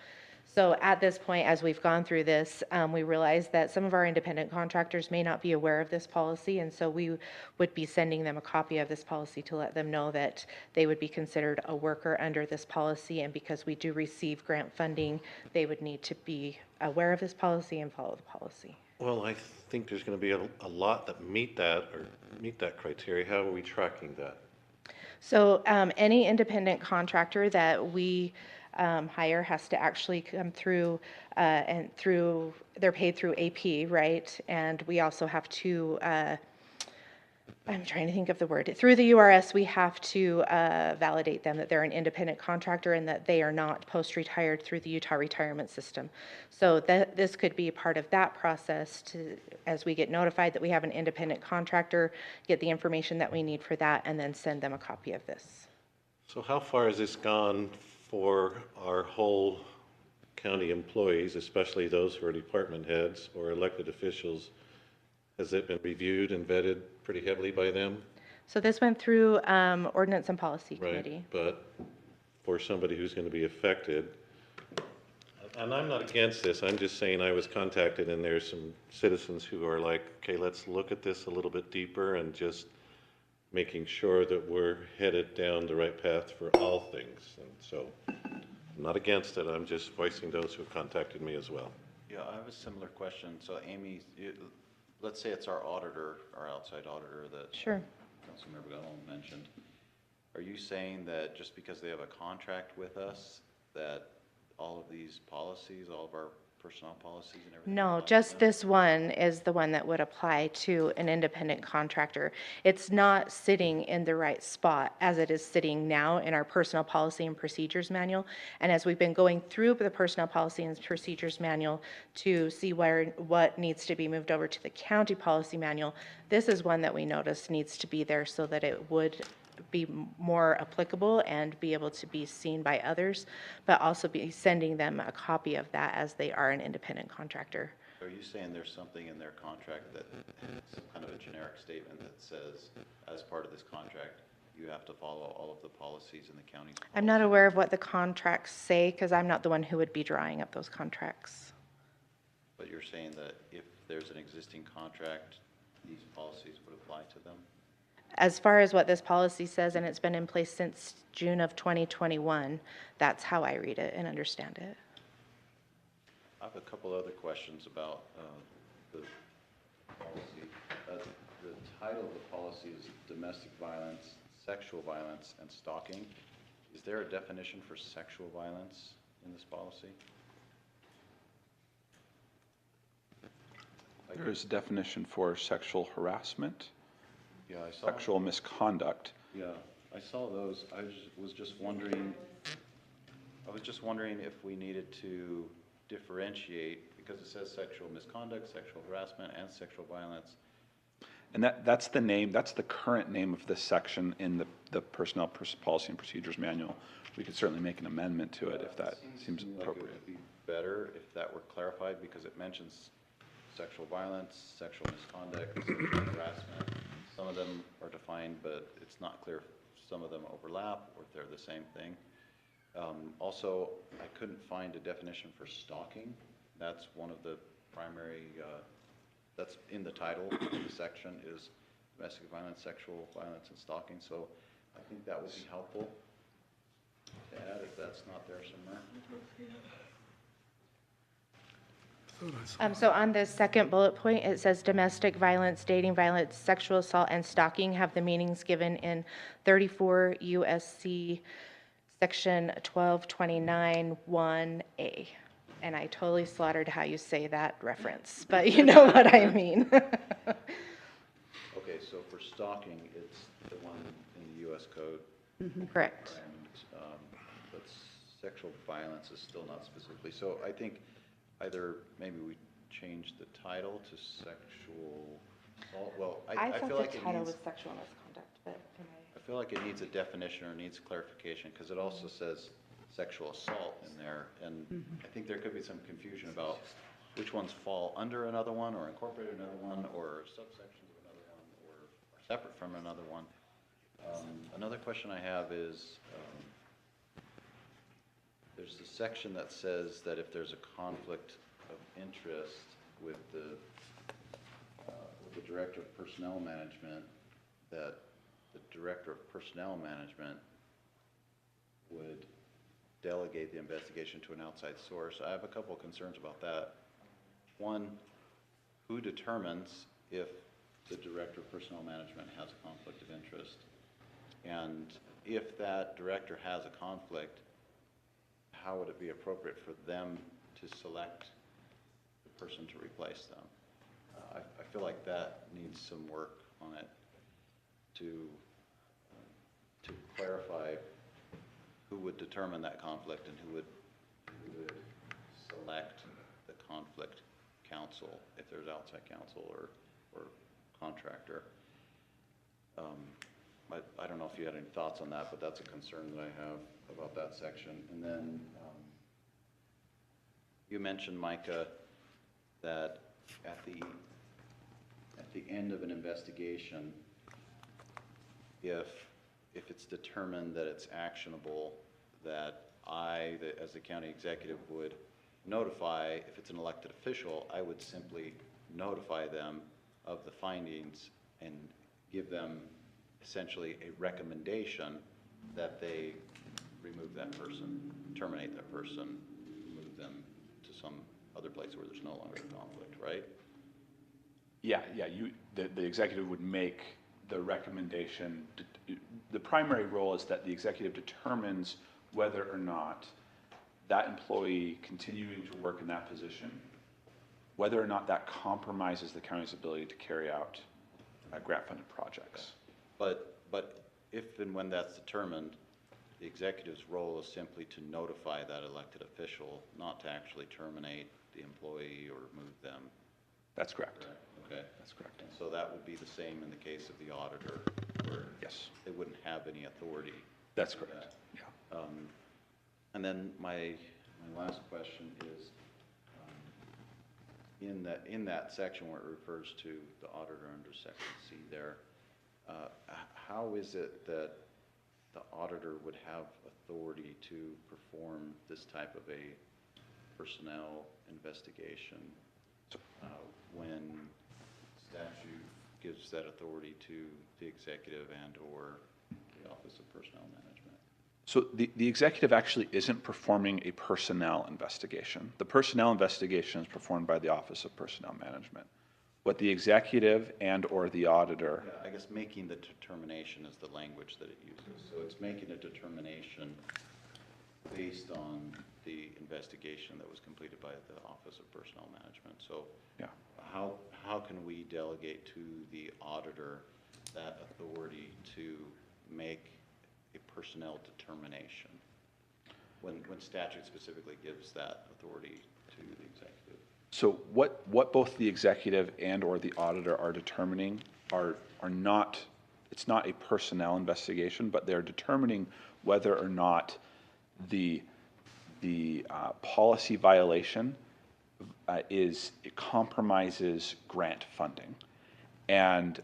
So at this point, as we've gone through this, we realized that some of our independent contractors may not be aware of this policy, and so we would be sending them a copy of this policy to let them know that they would be considered a worker under this policy, and because we do receive grant funding, they would need to be aware of this policy and follow the policy. Well, I think there's going to be a lot that meet that criteria. How are we tracking that? So any independent contractor that we hire has to actually come through they're paid through AP, right? And we also have to, I'm trying to think of the word, through the URS, we have to validate them that they're an independent contractor and that they are not post-retired through the Utah retirement system. So this could be part of that process as we get notified that we have an independent contractor, get the information that we need for that, and then send them a copy of this. So how far has this gone for our whole county employees, especially those who are department heads or elected officials? Has it been reviewed and vetted pretty heavily by them? So this went through Ordinance and Policy Committee. Right, but for somebody who's going to be affected, and I'm not against this, I'm just saying I was contacted and there's some citizens who are like, okay, let's look at this a little bit deeper and just making sure that we're headed down the right path for all things. And so I'm not against it, I'm just voicing those who have contacted me as well. Yeah, I have a similar question. So Amy, let's say it's our auditor, our outside auditor that Sure. Councilmember Gallon mentioned. Are you saying that just because they have a contract with us, that all of these policies, all of our personnel policies and everything? No, apply to just them? this one is the one that would apply to an independent contractor. It's not sitting in the right spot as it is sitting now in our personnel policy and procedures manual. And as we've been going through the personnel policy and procedures manual to see what needs to be moved over to the county policy manual, this is one that we noticed needs to be there so that it would be more applicable and be able to be seen by others, but also be sending them a copy of that as they are an independent contractor. Are you saying there's something in their contract that is kind of a generic statement that says, as part of this contract, you have to follow all of the policies in the county's I'm not aware of what the contracts say because I'm not the one who would be drawing up those contracts. But you're saying that if there's an existing contract, these policies would apply to them? As far as what this policy says, and it's been in place since June of 2021, that's how I read it and understand it. I have a couple other questions about the policy. The title of the policy is domestic violence, sexual violence, and stalking. Is there a definition for sexual violence in this policy? There is a definition for sexual harassment, Yeah, I saw. sexual misconduct. Yeah, I saw those. I was just wondering if we needed to differentiate, because it says sexual misconduct, sexual harassment, and sexual violence. And that's the name, that's the current name of this section in the Personnel Policy and Procedures Manual. We could certainly make an amendment to it if that seems Like appropriate. it would be better if that were clarified, because it mentions sexual violence, sexual misconduct, sexual harassment. Some of them are defined, but it's not clear if some of them overlap or if they're the same thing. Also, I couldn't find a definition for stalking. That's one of the primary, that's in the title of the section, is domestic violence, sexual violence, and stalking. So I think that would be helpful to add if that's not there somewhere. So on the second bullet point, it says domestic violence, dating violence, sexual assault, and stalking have the meanings given in 34 USC section 1229(1)A. And I totally slaughtered how you say that reference, but you know what I mean. Okay, so for stalking, it's the one in the US code. Correct. And, but sexual violence is still not specifically. So I think either maybe we change the title to sexual assault. Well, I thought feel the like it title needs, was sexual misconduct, but can I feel like it needs a definition or needs clarification, because it also says sexual assault in there. And I think there could be some confusion about which ones fall under another one or incorporate another one or subsections of another one or are separate from another one. Another question I have is, there's a section that says that if there's a conflict of interest with the Director of Personnel Management, that the Director of Personnel Management would delegate the investigation to an outside source. I have a couple of concerns about that. One, who determines if the Director of Personnel Management has a conflict of interest? And if that director has a conflict, how would it be appropriate for them to select the person to replace them? I feel like that needs some work on it to clarify who would determine that conflict and who would select the conflict counsel, if there's outside counsel or contractor. I don't know if you had any thoughts on that, but that's a concern that I have about that section. And then you mentioned, Micah, that at the end of an investigation, if it's determined that it's actionable, that as the county executive, would notify, if it's an elected official, I would simply notify them of the findings and give them essentially a recommendation that they remove that person, terminate that person, move them to some other place where there's no longer a conflict, right? Yeah, the executive would make the recommendation. The primary role is that the executive determines whether or not that employee continuing to work in that position, whether or not that compromises the county's ability to carry out grant-funded projects. But if and when that's determined, the executive's role is simply to notify that elected official, not to actually terminate the employee or move them. That's correct. Okay. That's correct. And so that would be the same in the case of the auditor, where Yes, they wouldn't have any authority. that's to do correct. that. Yeah. And then my last question is, in that section where it refers to the auditor under section C there, how is it that the auditor would have authority to perform this type of a personnel investigation when statute gives that authority to the executive and/or the Office of Personnel Management? So the executive actually isn't performing a personnel investigation. The personnel investigation is performed by the Office of Personnel Management. What the executive and/or the auditor, I guess making the determination is the language that it uses. So it's making a determination based on the investigation that was completed by the Office of Personnel Management. So yeah. how can we delegate to the auditor that authority to make a personnel determination when statute specifically gives that authority to the executive? So what both the executive and/or the auditor are determining are not, it's not a personnel investigation, but they're determining whether or not the policy violation it compromises grant funding. And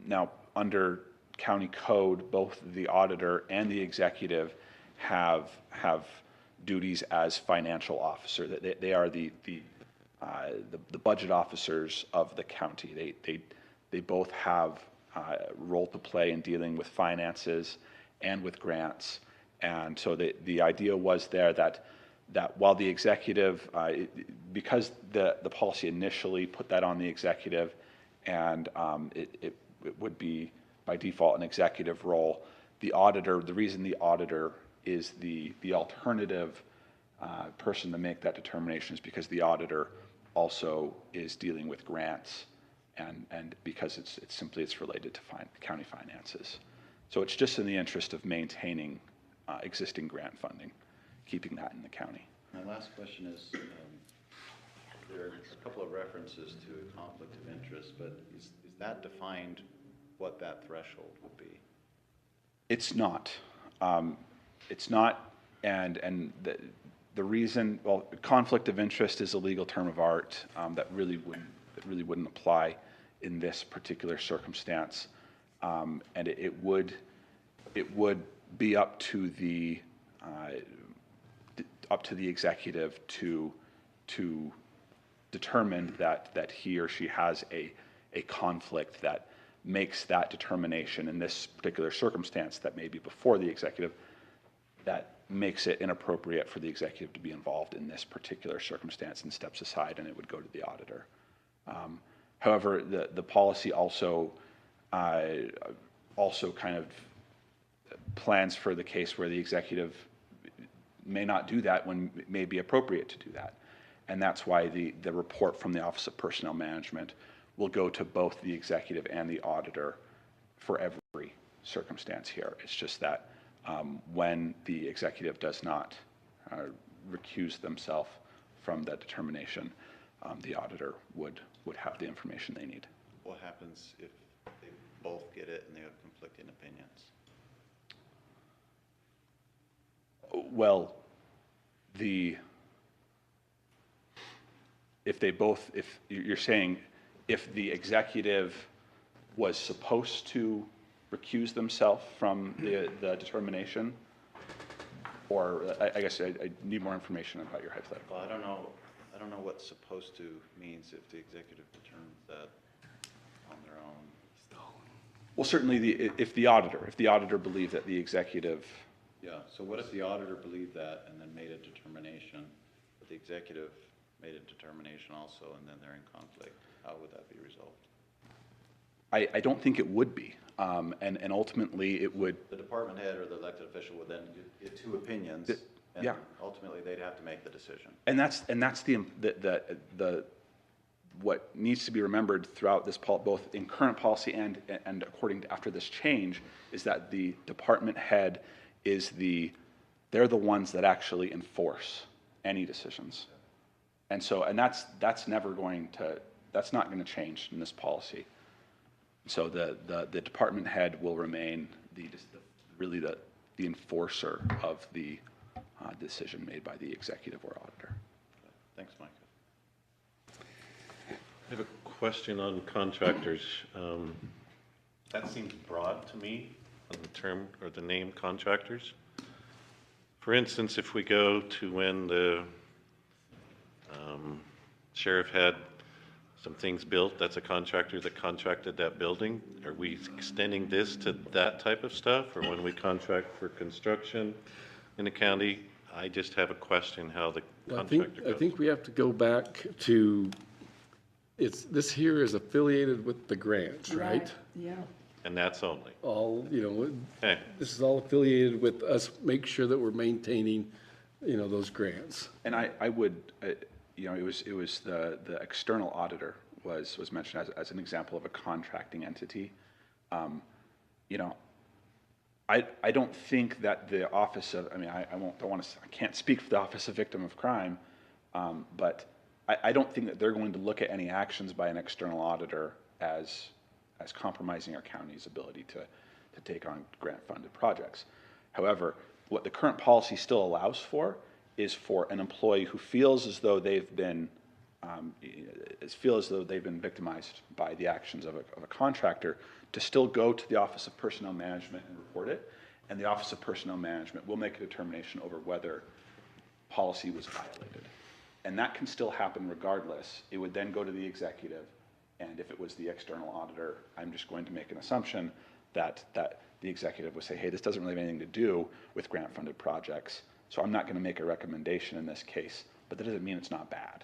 now under county code, both the auditor and the executive have duties as financial officer. They are the budget officers of the county. They both have a role to play in dealing with finances and with grants. And so the idea was there that while the executive, because the policy initially put that on the executive, and it would be by default an executive role, the auditor, the reason the auditor is the alternative person to make that determination is because the auditor also is dealing with grants and because it's simply, it's related to county finances. So it's just in the interest of maintaining existing grant funding, keeping that in the county. My last question is, there are a couple of references to a conflict of interest, but is that defined what that threshold would be? It's not. It's not, and the reason, well, conflict of interest is a legal term of art that really wouldn't apply in this particular circumstance, and it would be up to the executive to determine that he or she has a conflict that makes that determination in this particular circumstance that may be before the executive, that makes it inappropriate for the executive to be involved in this particular circumstance and steps aside, and it would go to the auditor. However, the policy also kind of plans for the case where the executive may not do that when it may be appropriate to do that. And that's why the report from the Office of Personnel Management will go to both the executive and the auditor for every circumstance here. It's just that when the executive does not recuse themselves from that determination, the auditor would have the information they need. What happens if they both get it and they have conflicting opinions? Well, if you're saying if the executive was supposed to recuse themselves from the determination, or I guess I need more information about your hypothetical. Well, I don't know what supposed to means if the executive determines that on their own. Well, certainly if the auditor believed that the executive. Yeah, so what if the auditor believed that and then made a determination, but the executive made a determination also, and then they're in conflict? How would that be resolved? I don't think it would be, and ultimately it would. The department head or the elected official would then get two opinions, and yeah. ultimately they'd have to make the decision. And that's the what needs to be remembered throughout this both in current policy and according to after this change, is that the department head they're the ones that actually enforce any decisions. And so, that's not going to change in this policy. So the department head will remain really the enforcer of the decision made by the executive or auditor. Thanks, Mike. I have a question on contractors. That seems broad to me, on the term or the name contractors. For instance, if we go to when the sheriff had some things built, that's a contractor that contracted that building. Are we extending this to that type of stuff? Or when we contract for construction in the county? I just have a question how the contractor goes. I think we have to go back to, this here is affiliated with the grants, right? Yeah. And that's only. All, Okay. this is all affiliated with us, make sure that we're maintaining, those grants. And I would, it was the external auditor was mentioned as an example of a contracting entity. I don't think that the Office of, I can't speak for the Office of Victim of Crime, but I don't think that they're going to look at any actions by an external auditor as compromising our county's ability to take on grant-funded projects. However, what the current policy still allows for is for an employee who feels as though they've been victimized by the actions of a contractor to still go to the Office of Personnel Management and report it, and the Office of Personnel Management will make a determination over whether policy was violated. And that can still happen regardless. It would then go to the executive, and if it was the external auditor, I'm just going to make an assumption that the executive would say, hey, this doesn't really have anything to do with grant-funded projects, so I'm not going to make a recommendation in this case, but that doesn't mean it's not bad.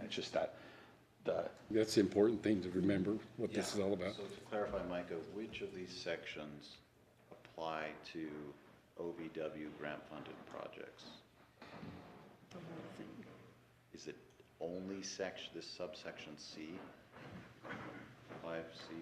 It's just that That's the important thing to remember, what this is all about. So to clarify, Micah, which of these sections apply to OVW grant-funded projects? Is it only this subsection C? 5C.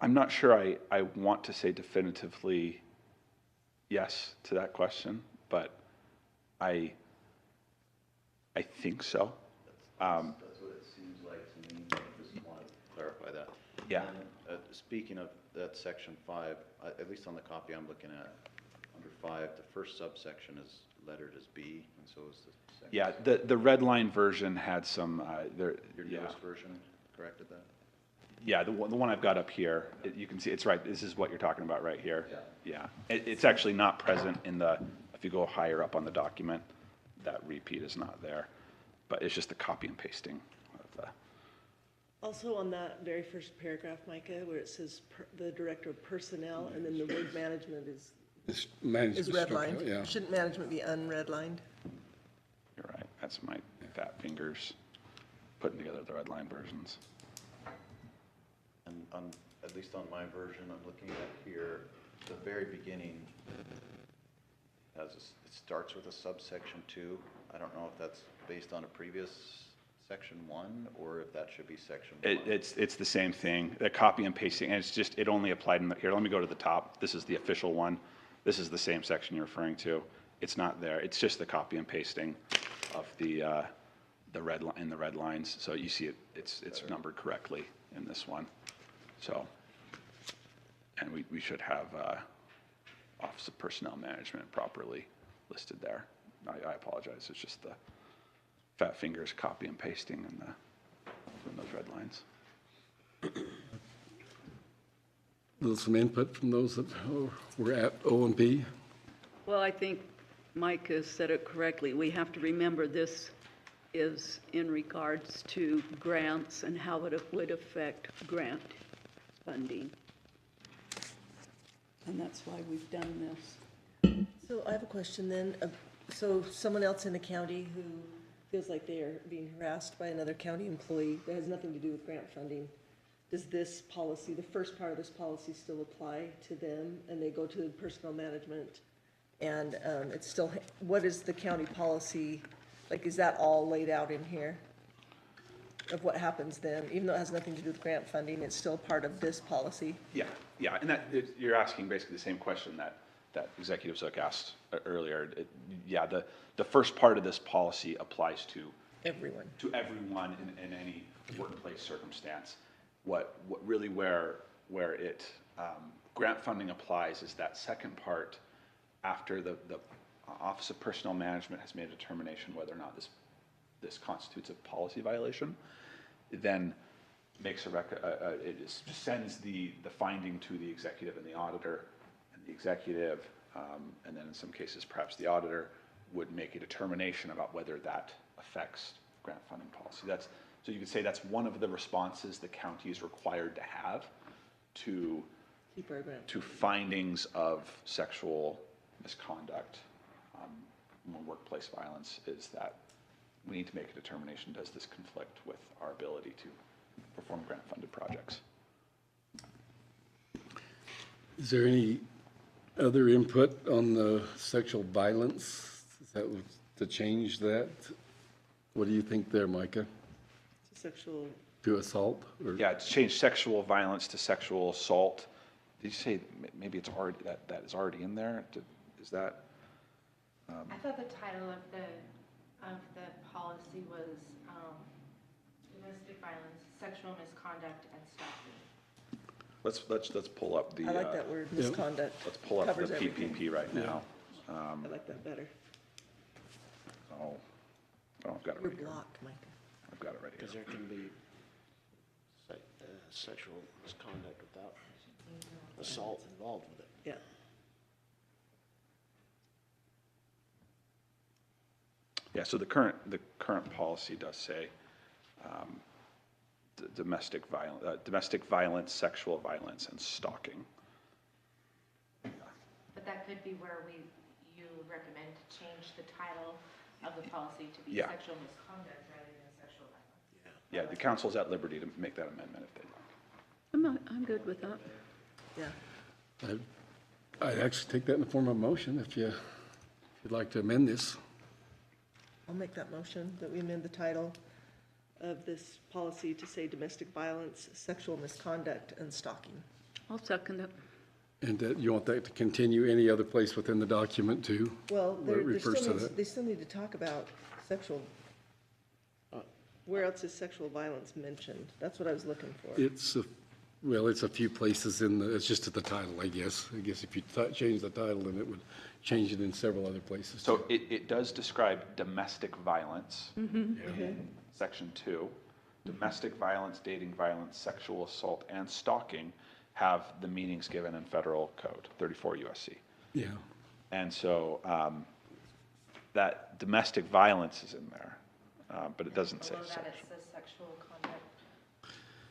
I'm not sure I want to say definitively yes to that question, but I think so. That's what it seems like to me. I just want to clarify that. Yeah. And, speaking of that section 5, at least on the copy I'm looking at, under 5, the first subsection is lettered as B, and so is the second. Yeah, the red line version had some, Your yeah. newest version corrected that? Yeah, the one I've got up here, you can see, it's right, this is what you're talking about right here. Yeah. Yeah, it's actually not present in the, if you go higher up on the document, that repeat is not there. But it's just the copy and pasting of the, Also on that very first paragraph, Micah, where it says the Director of Personnel, and then the word management is redlined. Yeah. Shouldn't management be unredlined? you're right, that's my fat fingers putting together the red line versions. And on, at least on my version, I'm looking at here, the very beginning has, it starts with a subsection 2. I don't know if that's based on a previous section 1, or if that should be section 1. It's the same thing, the copy and pasting, and it's just, it only applied in the, here, let me go to the top. This is the official one. This is the same section you're referring to. It's not there, it's just the copy and pasting of the red line, in the red lines. So you see it's numbered correctly in this one. So, and we should have Office of Personnel Management properly listed there. I apologize, it's just the fat fingers copy and pasting in those red lines. Some input from those that were at O&P. Well, I think Mike has said it correctly. We have to remember this is in regards to grants and how it would affect grant funding. And that's why we've done this. So I have a question then. So someone else in the county who feels like they are being harassed by another county employee that has nothing to do with grant funding, does this policy, the first part of this policy, still apply to them? And they go to personnel management, and it's still, what is the county policy? Like, is that all laid out in here of what happens then? Even though it has nothing to do with grant funding, it's still part of this policy? Yeah, and you're asking basically the same question that Executive Zook asked earlier. Yeah, the first part of this policy applies to Everyone. in any workplace circumstance. What really where it grant funding applies is that second part after the Office of Personnel Management has made a determination whether or not this constitutes a policy violation. It then makes sends the finding to the executive and the auditor, and the executive, and then in some cases perhaps the auditor would make a determination about whether that affects grant funding policy. So you could say that's one of the responses the county is required to have to Keep our grant. to findings of sexual misconduct, workplace violence, is that we need to make a determination, does this conflict with our ability to perform grant-funded projects? Is there any other input on the sexual violence? Is that to change that? What do you think there, Micah? Sexual, To assault? Or Yeah, it's changed sexual violence to sexual assault. Did you say maybe it's already, that is already in there? Is that? I thought the title of the policy was domestic violence, sexual misconduct, and stalking. Let's pull up the. I like that word, misconduct. Let's pull up the Covers everything. PPP right now. I like that better. Oh, I've got it You're right here. blocked, Micah. I've got it right Because here. there can be sexual misconduct without assault involved with it. Yeah. Yeah, so the current policy does say domestic violence, sexual violence, and stalking. But that could be where you recommend to change the title of the policy to be Yeah. sexual misconduct rather than sexual violence. Yeah, the council's at liberty to make that amendment if they like. I'm good with that. Yeah. I'd actually take that in the form of a motion if you'd like to amend this. I'll make that motion that we amend the title of this policy to say domestic violence, sexual misconduct, and stalking. I'll second it. And that you want that to continue any other place within the document too? Well, Where it refers to that? they still need to talk about sexual, where else is sexual violence mentioned? That's what I was looking for. It's, it's a few places it's just at the title, I guess. I guess if you change the title, then it would change it in several other places. So it does describe domestic violence in section 2. Domestic violence, dating violence, sexual assault, and stalking have the meanings given in federal code, 34 USC. Yeah, And so that domestic violence is in there, but it doesn't say sexual. says sexual conduct.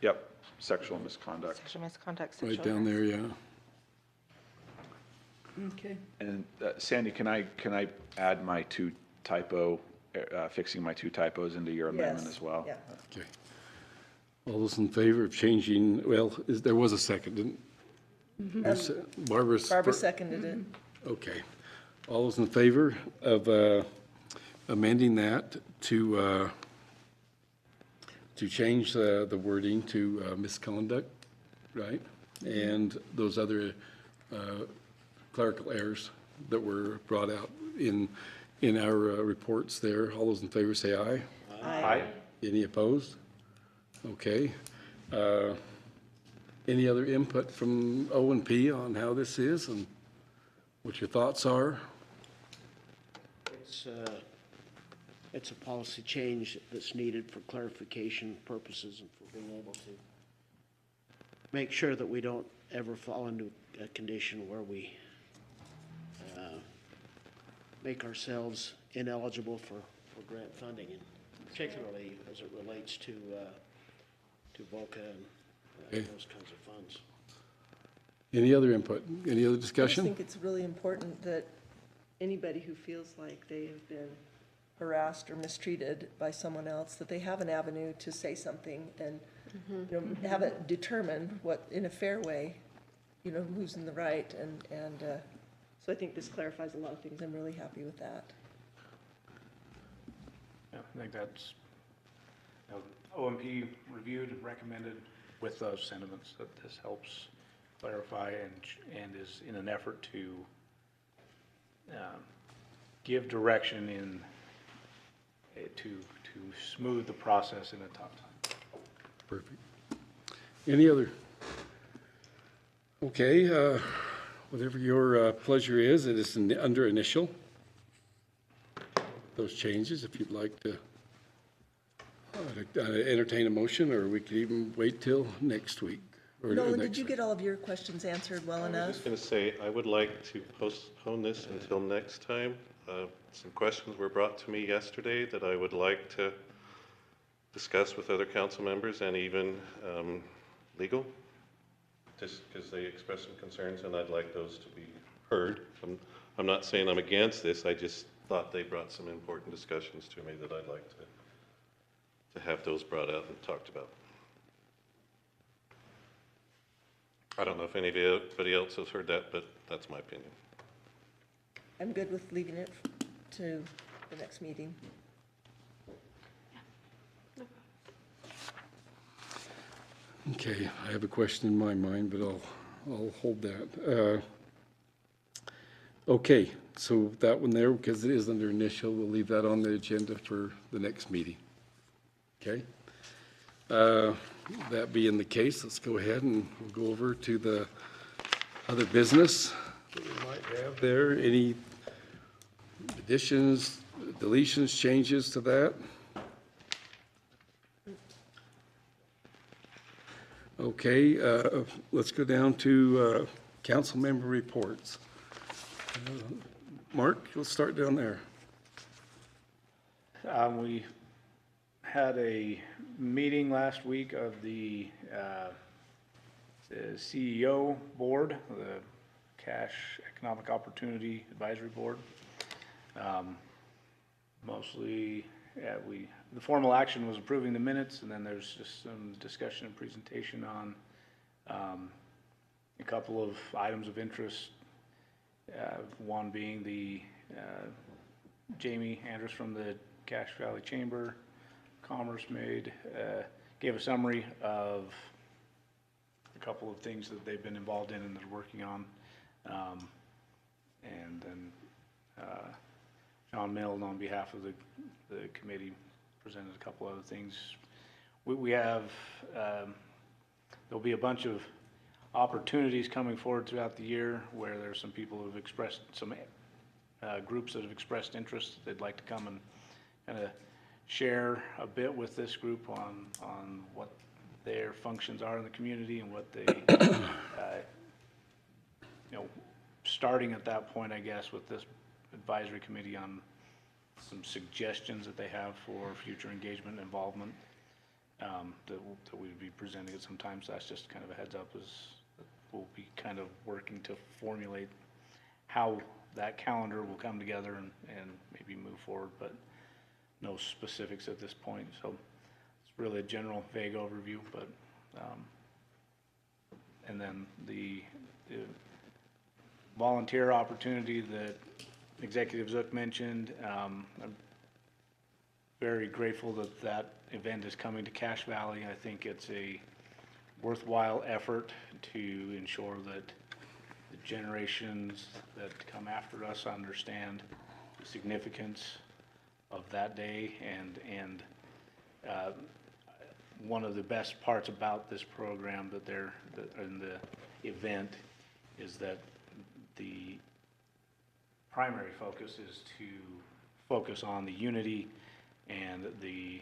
Yep, sexual misconduct. Sexual misconduct, right sexual down there, yeah. Okay. And Sandy, can I add my fixing my 2 typos into your amendment Yes, as well? yeah. Okay. All those in favor of changing, there was a second, didn't? Barbara Seconded it. Okay. All those in favor of amending that to change the wording to misconduct, right? And those other clerical errors that were brought out in our reports there. All those in favor say aye. Aye. Any opposed? Okay. Any other input from O and P on how this is and what your thoughts are? It's a policy change that's needed for clarification purposes and for being able to make sure that we don't ever fall into a condition where we make ourselves ineligible for grant funding, and particularly as it relates to VOCA and Okay. those kinds of funds. Any other input? Any other I just discussion? think it's really important that anybody who feels like they have been harassed or mistreated by someone else, that they have an avenue to say something and, have it determined what, in a fair way, who's in the right. And so I think this clarifies a lot of things. I'm really happy with that. Yeah, I think that's, OMP reviewed and recommended with those sentiments that this helps clarify and is in an effort to give direction to smooth the process in a tough time. Perfect. Any other? Okay, whatever your pleasure is, it is under initial. Those changes, if you'd like to entertain a motion, or we could even wait till next week. Or Nolan, next did you week. get all of your questions answered well I was enough? just going to say, I would like to postpone this until next time. Some questions were brought to me yesterday that I would like to discuss with other council members and even legal, just because they expressed some concerns, and I'd like those to be heard. I'm not saying I'm against this, I just thought they brought some important discussions to me that I'd like to have those brought out and talked about. I don't know if anybody else has heard that, but that's my opinion. I'm good with leaving it to the next meeting. Okay, I have a question in my mind, but I'll hold that. Okay, so that one there, because it is under initial, we'll leave that on the agenda for the next meeting. Okay? That being the case, let's go ahead and we'll go over to the other business that we might have there. Any additions, deletions, changes to that? Okay, let's go down to council member reports. Mark, let's start down there. We had a meeting last week of the CEO board, the Cash Economic Opportunity Advisory Board. Mostly, the formal action was approving the minutes, and then there's just some discussion and presentation on A couple of items of interest, one being the Jamie Andrus from the Cache Valley Chamber Commerce gave a summary of a couple of things that they've been involved in and they're working on. And then John Milne, on behalf of the committee, presented a couple other things. We have, there'll be a bunch of opportunities coming forward throughout the year where there's some people who've expressed, some groups that have expressed interest. They'd like to come and kind of share a bit with this group on what their functions are in the community and what they, starting at that point, I guess, with this advisory committee on some suggestions that they have for future engagement and involvement that we'd be presenting at some time. So that's just kind of a heads up, as we'll be kind of working to formulate how that calendar will come together and maybe move forward, but no specifics at this point. So it's really a general, vague overview, but and then the volunteer opportunity that Executive Zook mentioned. I'm very grateful that that event is coming to Cache Valley. I think it's a worthwhile effort to ensure that the generations that come after us understand the significance of that day. And one of the best parts about this program in the event is that the primary focus is to focus on the unity and the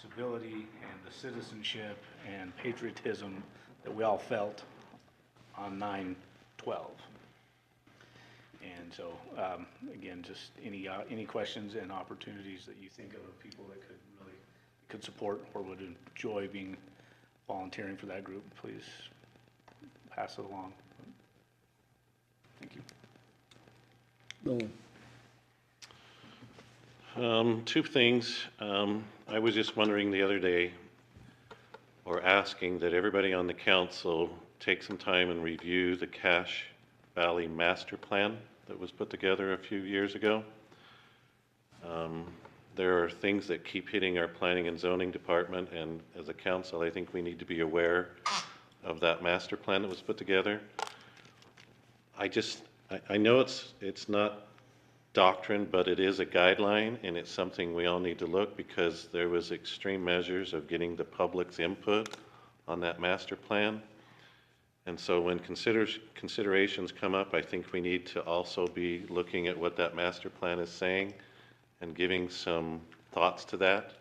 civility and the citizenship and patriotism that we all felt on 9/12. And so, again, just any questions and opportunities that you think of people that could support or would enjoy being volunteering for that group, please pass it along. Thank you. Nolan. Two things. I was just wondering the other day, or asking that everybody on the council take some time and review the Cache Valley Master Plan that was put together a few years ago. There are things that keep hitting our planning and zoning department, and as a council, I think we need to be aware of that master plan that was put together. I know it's not doctrine, but it is a guideline, and it's something we all need to look, because there was extreme measures of getting the public's input on that master plan. And so when considerations come up, I think we need to also be looking at what that master plan is saying and giving some thoughts to that.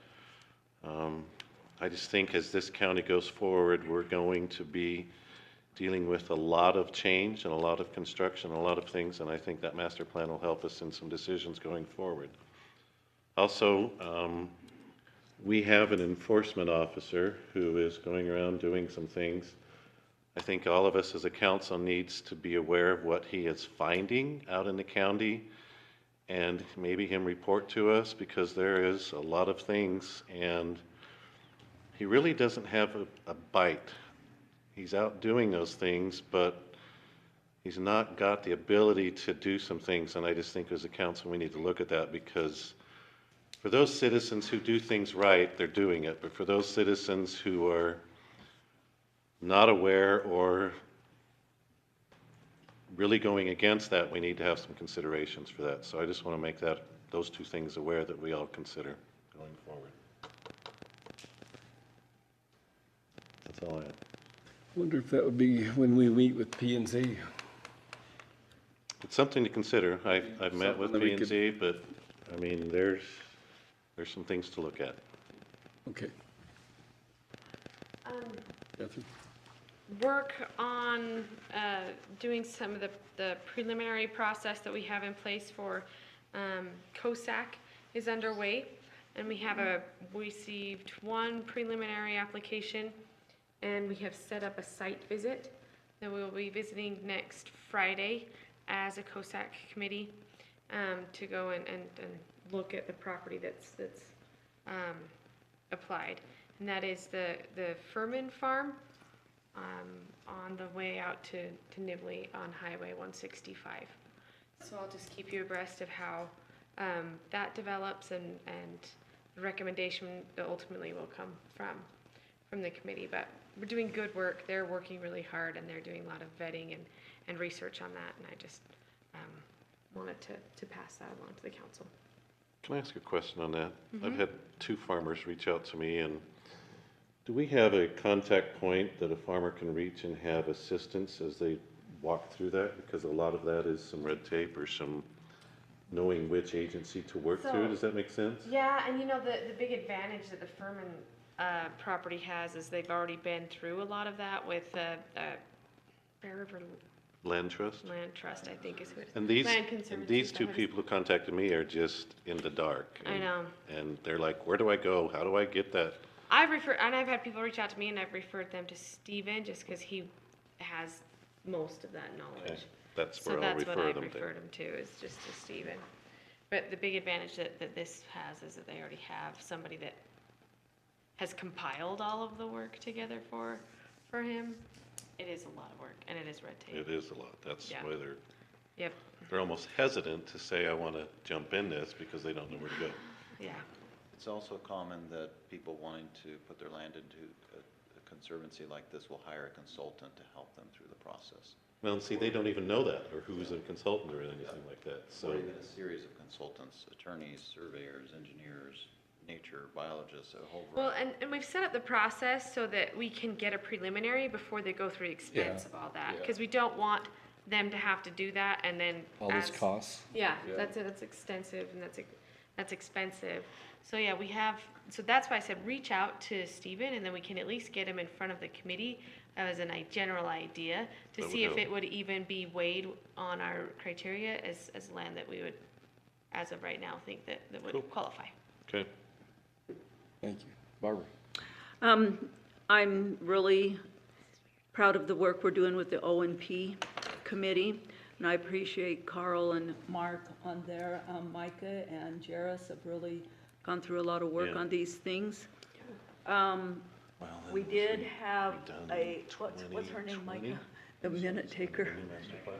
I just think as this county goes forward, we're going to be dealing with a lot of change and a lot of construction, a lot of things, and I think that master plan will help us in some decisions going forward. Also, we have an enforcement officer who is going around doing some things. I think all of us as a council needs to be aware of what he is finding out in the county, and maybe him report to us, because there is a lot of things, and he really doesn't have a bite. He's out doing those things, but he's not got the ability to do some things, and I just think as a council we need to look at that, because for those citizens who do things right, they're doing it, but for those citizens who are not aware or really going against that, we need to have some considerations for that. So I just want to make those two things aware that we all consider going forward. That's all I have. Wonder if that would be when we meet with P&Z. It's something to consider. I've met with Something that we P&Z, but I mean, there's some things to look at. Okay. Catherine? Work on doing some of the preliminary process that we have in place for COSAC is underway, and we have received one preliminary application, and we have set up a site visit that we will be visiting next Friday as a COSAC committee to go and look at the property that's applied, and that is the Furman Farm on the way out to Nibley on Highway 165. So I'll just keep you abreast of how that develops, and the recommendation ultimately will come from the committee. But we're doing good work. They're working really hard, and they're doing a lot of vetting and research on that, and I just wanted to pass that along to the council. Can I ask a question on that? I've had 2 farmers reach out to me, and do we have a contact point that a farmer can reach and have assistance as they walk through that? Because a lot of that is some red tape or some knowing which agency to work through. Does that make sense? Yeah, and the big advantage that the Furman property has is they've already been through a lot of that with Bear River Land Trust? Land Trust, I think is who it is. And these, Land Conservancy. these 2 people who contacted me are just in the dark. I know. And they're like, where do I go? How do I get that? I've had people reach out to me, and I've referred them to Stephen just because he has most of that knowledge. Okay, that's So where I'll that's what refer I've them to. referred them to, is just to Stephen. But the big advantage that this has is that they already have somebody that has compiled all of the work together for him. It is a lot of work, and it is red tape. It is a lot. That's Yeah. why Yep, they're almost hesitant to say, I want to jump in this, because they don't know where to go. yeah. It's also common that people wanting to put their land into a conservancy like this will hire a consultant to help them through the process. Well, see, they don't even know that, or who's a consultant or anything like that, so. Or even a series of consultants, attorneys, surveyors, engineers, nature, biologists, a whole Well, variety. and we've set up the process so that we can get a preliminary before they go through the expense of all that, because we don't want them to have to do that and then All those as- costs. Yeah, that's extensive, and that's expensive. So yeah, so that's why I said reach out to Stephen, and then we can at least get him in front of the committee as a general idea to That see would if help. it would even be weighed on our criteria as land that we would, as of right now, think that would Cool. qualify. Okay. Thank you. Barbara? I'm really proud of the work we're doing with the O&P committee, and I appreciate Carl and Mark on there. Micah and Jairus have really gone through a lot of work Yeah. on these things. Well, We did have done what's her name, 2020? Micah? The minute taker. New master plan?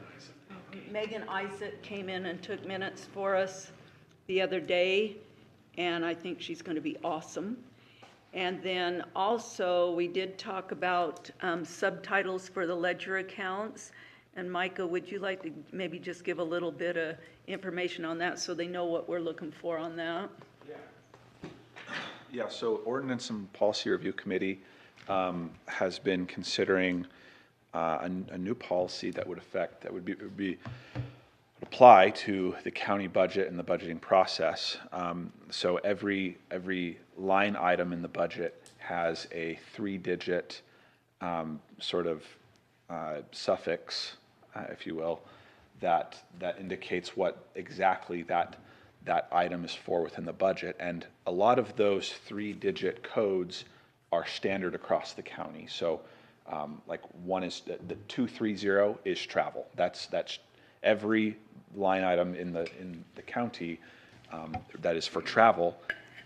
Megan Isaac came in and took minutes for us the other day, and I think she's going to be awesome. And then also, we did talk about subtitles for the ledger accounts. And Micah, would you like to maybe just give a little bit of information on that so they know what we're looking for on that? Yeah, so Ordinance and Policy Review Committee has been considering a new policy that would apply to the county budget and the budgeting process. So every line item in the budget has a 3-digit sort of suffix, if you will, that indicates what exactly that item is for within the budget. And a lot of those 3-digit codes are standard across the county. So like one is the 230 is travel. That's every line item in the county that is for travel.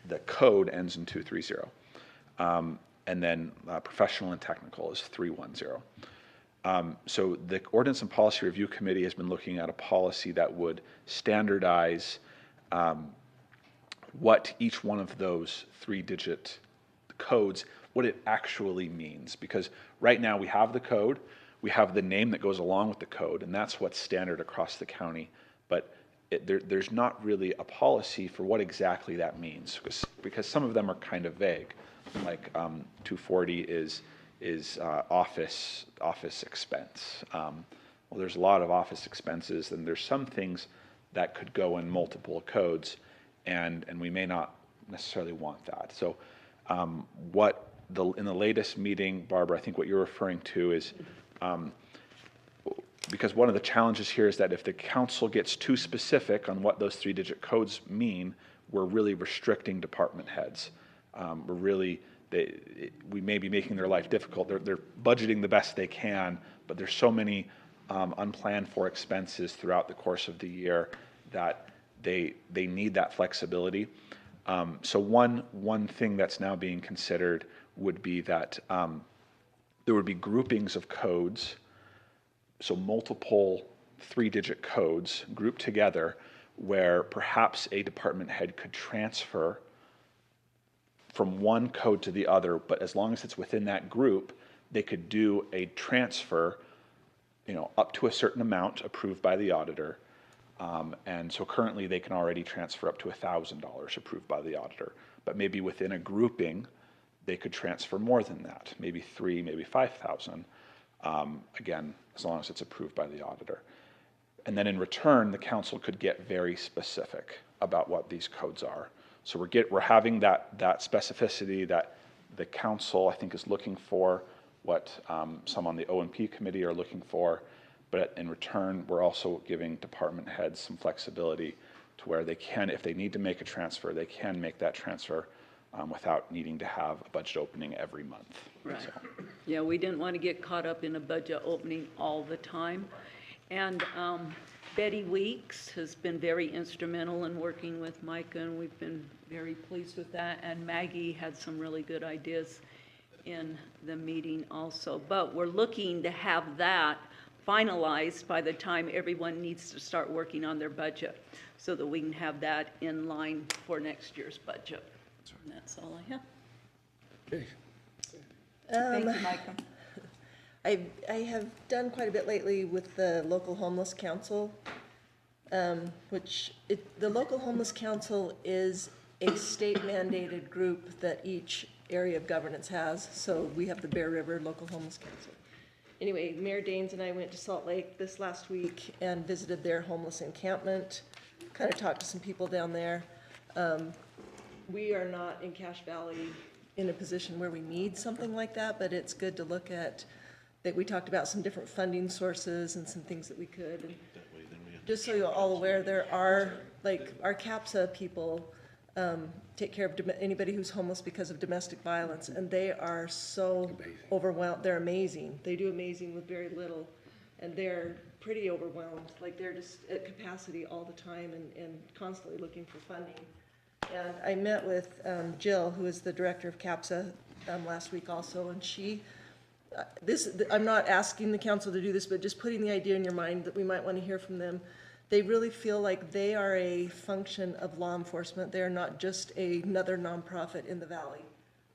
The code ends in 230. And then professional and technical is 310. So the Ordinance and Policy Review Committee has been looking at a policy that would standardize what each one of those 3-digit codes, what it actually means. Because right now we have the code, we have the name that goes along with the code, and that's what's standard across the county. But there's not really a policy for what exactly that means, because some of them are kind of vague. Like 240 is office expense. Well, there's a lot of office expenses, and there's some things that could go in multiple codes, and we may not necessarily want that. So in the latest meeting, Barbara, I think what you're referring to is, because one of the challenges here is that if the council gets too specific on what those 3-digit codes mean, we're really restricting department heads. We may be making their life difficult. They're budgeting the best they can, but there's so many unplanned for expenses throughout the course of the year that they need that flexibility. So one thing that's now being considered would be that there would be groupings of codes, so multiple 3-digit codes grouped together, where perhaps a department head could transfer from one code to the other, but as long as it's within that group, they could do a transfer, up to a certain amount approved by the auditor. And so currently they can already transfer up to $1,000 approved by the auditor, but maybe within a grouping, they could transfer more than that, maybe 3, maybe 5,000. Again, as long as it's approved by the auditor. And then in return, the council could get very specific about what these codes are. So we're having that specificity that the council, I think, is looking for, what some on the O&P committee are looking for, but in return, we're also giving department heads some flexibility to where they can, if they need to make a transfer, they can make that transfer without needing to have a budget opening every month. Right. So. Yeah, we didn't want to get caught up in a budget opening all the time. And Betty Weeks has been very instrumental in working with Micah, and we've been very pleased with that. And Maggie had some really good ideas in the meeting also. But we're looking to have that finalized by the time everyone needs to start working on their budget, so that we can have that in line for next year's budget. And that's all I have. Okay. Thank you, Micah. I have done quite a bit lately with the local homeless council, the local homeless council is a state mandated group that each area of governance has. So we have the Bear River Local Homeless Council. Anyway, Mayor Daines and I went to Salt Lake this last week and visited their homeless encampment, kind of talked to some people down there. We are not in Cache Valley in a position where we need something like that, but it's good to look at that. We talked about some different funding sources and some things that we could. And just so you're all aware, there are, like, our CAPSA people take care of anybody who's homeless because of domestic violence, and they are so overwhelmed. They're amazing. They do amazing with very little, and they're pretty overwhelmed. Like, they're just at capacity all the time and constantly looking for funding. And I met with Jill, who is the director of CAPSA, last week also, and she, I'm not asking the council to do this, but just putting the idea in your mind that we might want to hear from them. They really feel like they are a function of law enforcement. They are not just another nonprofit in the valley.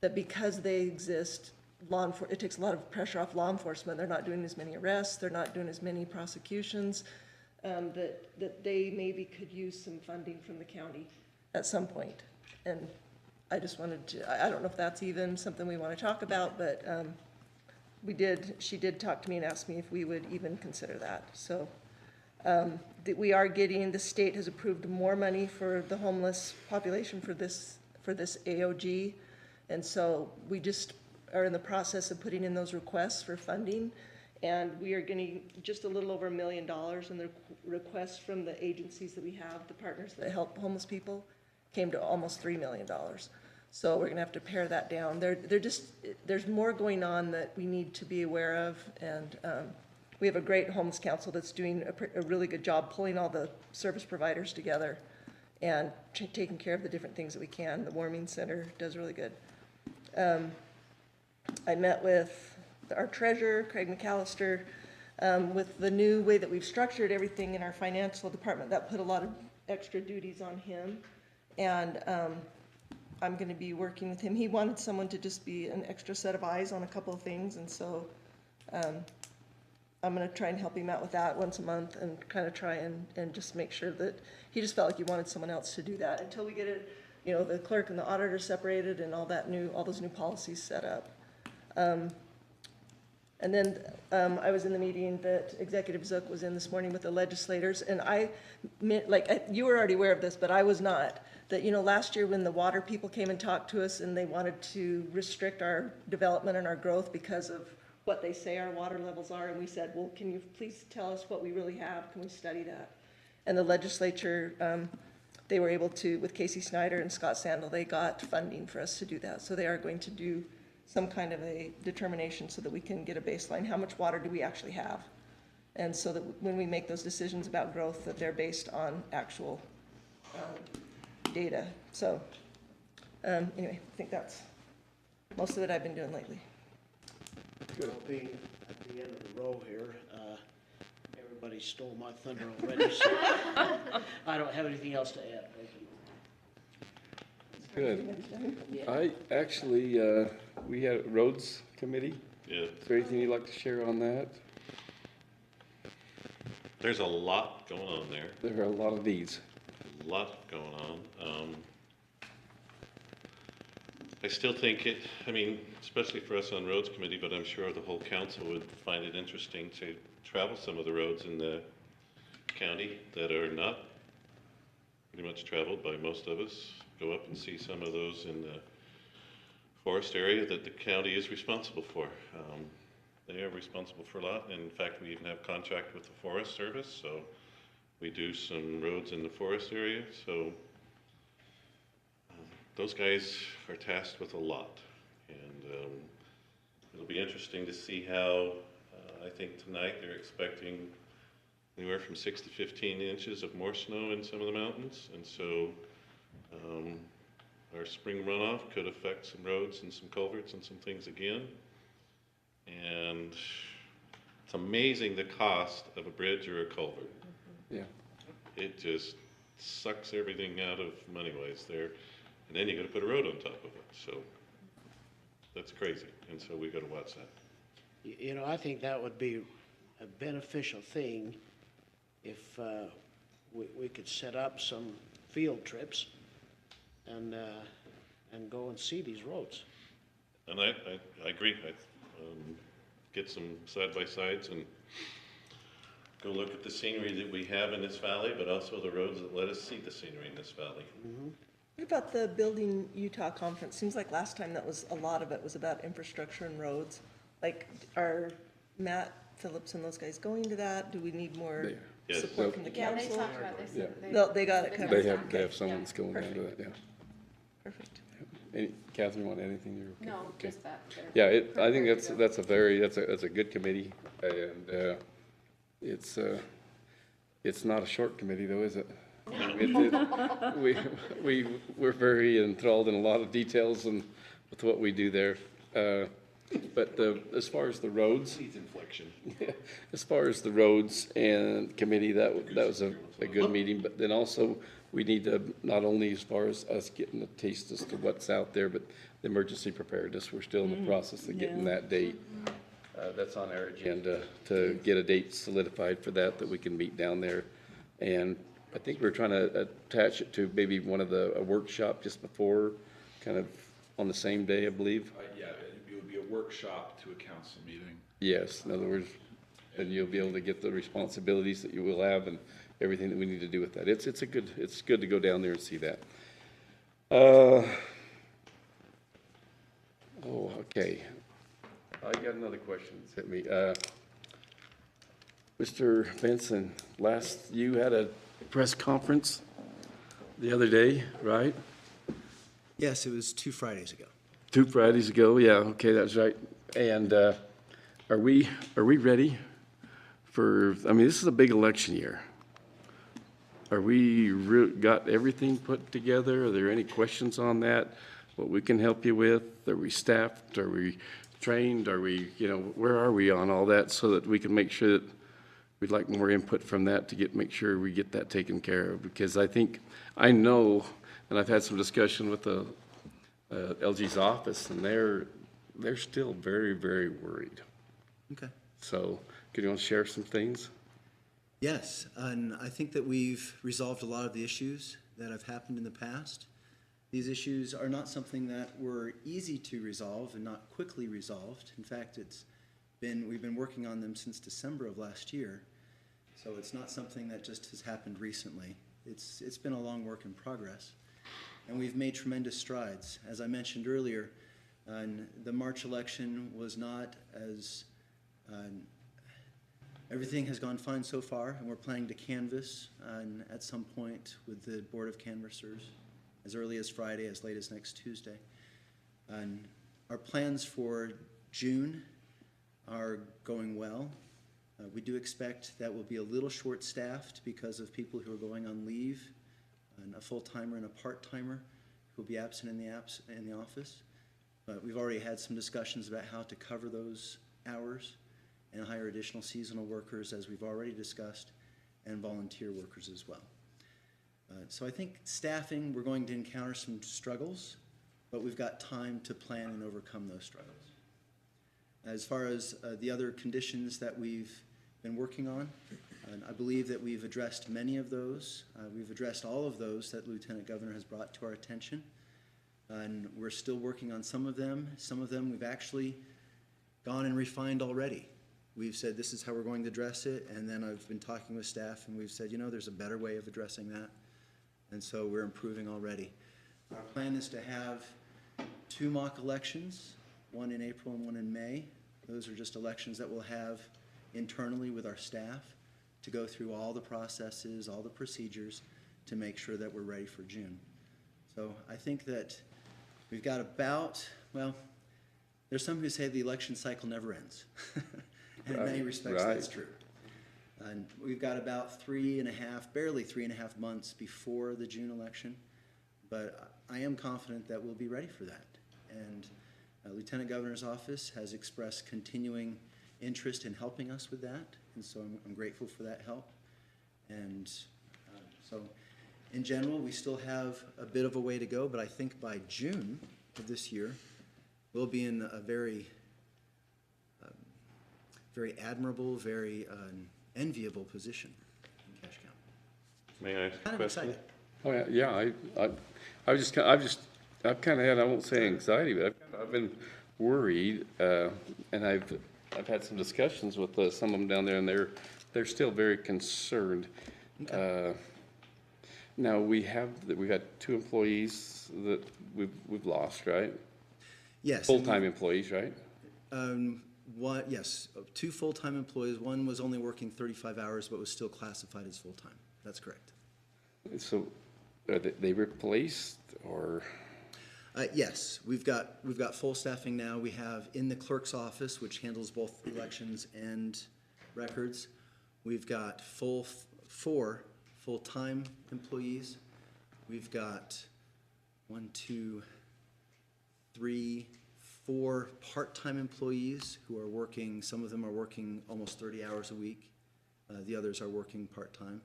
That because they exist, it takes a lot of pressure off law enforcement. They're not doing as many arrests. They're not doing as many prosecutions. That they maybe could use some funding from the county at some point. And I just wanted to, I don't know if that's even something we want to talk about, but she did talk to me and ask me if we would even consider that. So we are getting, the state has approved more money for the homeless population for this AOG. And so we just are in the process of putting in those requests for funding. And we are getting just a little over $1 million in the requests from the agencies that we have, the partners that help homeless people, came to almost $3 million. So we're gonna have to pare that down. There's more going on that we need to be aware of, and we have a great homeless council that's doing a really good job pulling all the service providers together and taking care of the different things that we can. The warming center does really good. I met with our treasurer, Craig McAllister, with the new way that we've structured everything in our financial department. That put a lot of extra duties on him, and I'm going to be working with him. He wanted someone to just be an extra set of eyes on a couple of things, and so I'm going to try and help him out with that once a month, and kind of try and just make sure that he just felt like he wanted someone else to do that until we get it, the clerk and the auditor separated and all those new policies set up. And then I was in the meeting that Executive Zook was in this morning with the legislators, and you were already aware of this, but I was not. That, last year when the water people came and talked to us and they wanted to restrict our development and our growth because of what they say our water levels are, and we said, well, can you please tell us what we really have? Can we study that? And the legislature, they were able to, with Casey Snyder and Scott Sandel, they got funding for us to do that. So they are going to do some kind of a determination so that we can get a baseline. How much water do we actually have? And so that when we make those decisions about growth, that they're based on actual data. So anyway, I think that's most of it I've been doing lately. Well, being at the end of the row here, everybody stole my thunder already, so I don't have anything else to add. Thank you. Good. I actually, we had a roads committee. Yeah, Is there anything you'd like to share on that? there's a lot going on there. There are a lot of these. A lot going on. I still think it, I mean, especially for us on Roads Committee, but I'm sure the whole council would find it interesting to travel some of the roads in the county that are not pretty much traveled by most of us. Go up and see some of those in the forest area that the county is responsible for. They are responsible for a lot. And in fact, we even have contract with the Forest Service, so we do some roads in the forest area. So those guys are tasked with a lot, and it'll be interesting to see how, I think tonight they're expecting anywhere from 6 to 15 inches of more snow in some of the mountains, and so our spring runoff could affect some roads and some culverts and some things again. And it's amazing the cost of a bridge or a culvert. Yeah. It just sucks everything out of money-wise there. And then you gotta put a road on top of it, so that's crazy, and so we gotta watch that. You know, I think that would be a beneficial thing if we could set up some field trips and go and see these roads. And I agree, get some side-by-sides and go look at the scenery that we have in this valley, but also the roads that let us see the scenery in this valley. What about the Building Utah conference? Seems like last time that was, a lot of it was about infrastructure and roads. Like, are Matt Phillips and those guys going to that? Do we need more Yes. support from the Yeah, they council? talked about this. Yeah. No, they got it covered. They have someone that's going down to that, yeah. Perfect. Any, Catherine, want anything? You're okay? No, Okay. just that. Yeah, I think that's a good committee, and it's not a short committee though, is it? We're very enthralled in a lot of details and with what we do there. But as far as the roads, as far as the roads and committee, that was a good meeting. But then also we need to, not only as far as us getting a taste as to what's out there, but the emergency preparedness. We're still in the process of getting that date. That's on our agenda to get a date solidified for that we can meet down there. And I think we're trying to attach it to maybe a workshop just before, kind of on the same day, I believe. Yeah, it would be a workshop to a council meeting. Yes, in other words, and you'll be able to get the responsibilities that you will have and everything that we need to do with that. It's good to go down there and see that. Okay. I got another question that's hit me. Mr. Benson, you had a press conference the other day, right? Yes, it was 2 Fridays ago. 2 Fridays ago, yeah, okay, that's right. And are we ready for, I mean, this is a big election year. Are we got everything put together? Are there any questions on that? What we can help you with? Are we staffed? Are we trained? Are we, where are we on all that so that we can make sure that we'd like more input from that to make sure we get that taken care of? Because I know, and I've had some discussion with the LG's office, and they're still very, very worried. Okay. So, could you want to share some things? Yes, and I think that we've resolved a lot of the issues that have happened in the past. These issues are not something that were easy to resolve and not quickly resolved. In fact, we've been working on them since December of last year. So it's not something that just has happened recently. It's been a long work in progress. And we've made tremendous strides. As I mentioned earlier, the March election was not as, everything has gone fine so far, and we're planning to canvass at some point with the Board of Canvassers as early as Friday, as late as next Tuesday. And our plans for June are going well. We do expect that we'll be a little short-staffed because of people who are going on leave, and a full-timer and a part-timer who will be absent in the office. But we've already had some discussions about how to cover those hours and hire additional seasonal workers, as we've already discussed, and volunteer workers as well. So I think staffing, we're going to encounter some struggles, but we've got time to plan and overcome those struggles. As far as the other conditions that we've been working on, I believe that we've addressed many of those. We've addressed all of those that the Lieutenant Governor has brought to our attention, and we're still working on some of them. Some of them we've actually gone and refined already. We've said this is how we're going to address it, and then I've been talking with staff, and we've said, you know, there's a better way of addressing that, and so we're improving already. Our plan is to have 2 mock elections, one in April and one in May. Those are just elections that we'll have internally with our staff to go through all the processes, all the procedures to make sure that we're ready for June. So I think that we've got about, well, there's some who say the election cycle never ends. And in many respects, that's true. And we've got about barely 3.5 months before the June election, but I am confident that we'll be ready for that. And Lieutenant Governor's office has expressed continuing interest in helping us with that, and so I'm grateful for that help. And so in general, we still have a bit of a way to go, but I think by June of this year, we'll be in a very admirable, very enviable position in Cache County. May I ask a Kind of question? excited. Oh, yeah, I've kind of had, I won't say anxiety, but I've been worried, and I've had some discussions with some of them down there, and they're still very concerned. Now, we've had 2 employees that we've lost, right? Yes. Full-time employees, right? Yes, 2 full-time employees. One was only working 35 hours, but was still classified as full-time. That's correct. So, are they replaced, or? Yes, we've got full staffing now. We have in the clerk's office, which handles both elections and records. We've got 4 full-time employees. We've got 1, 2, 3, 4 part-time employees who are working. Some of them are working almost 30 hours a week. The others are working part-time,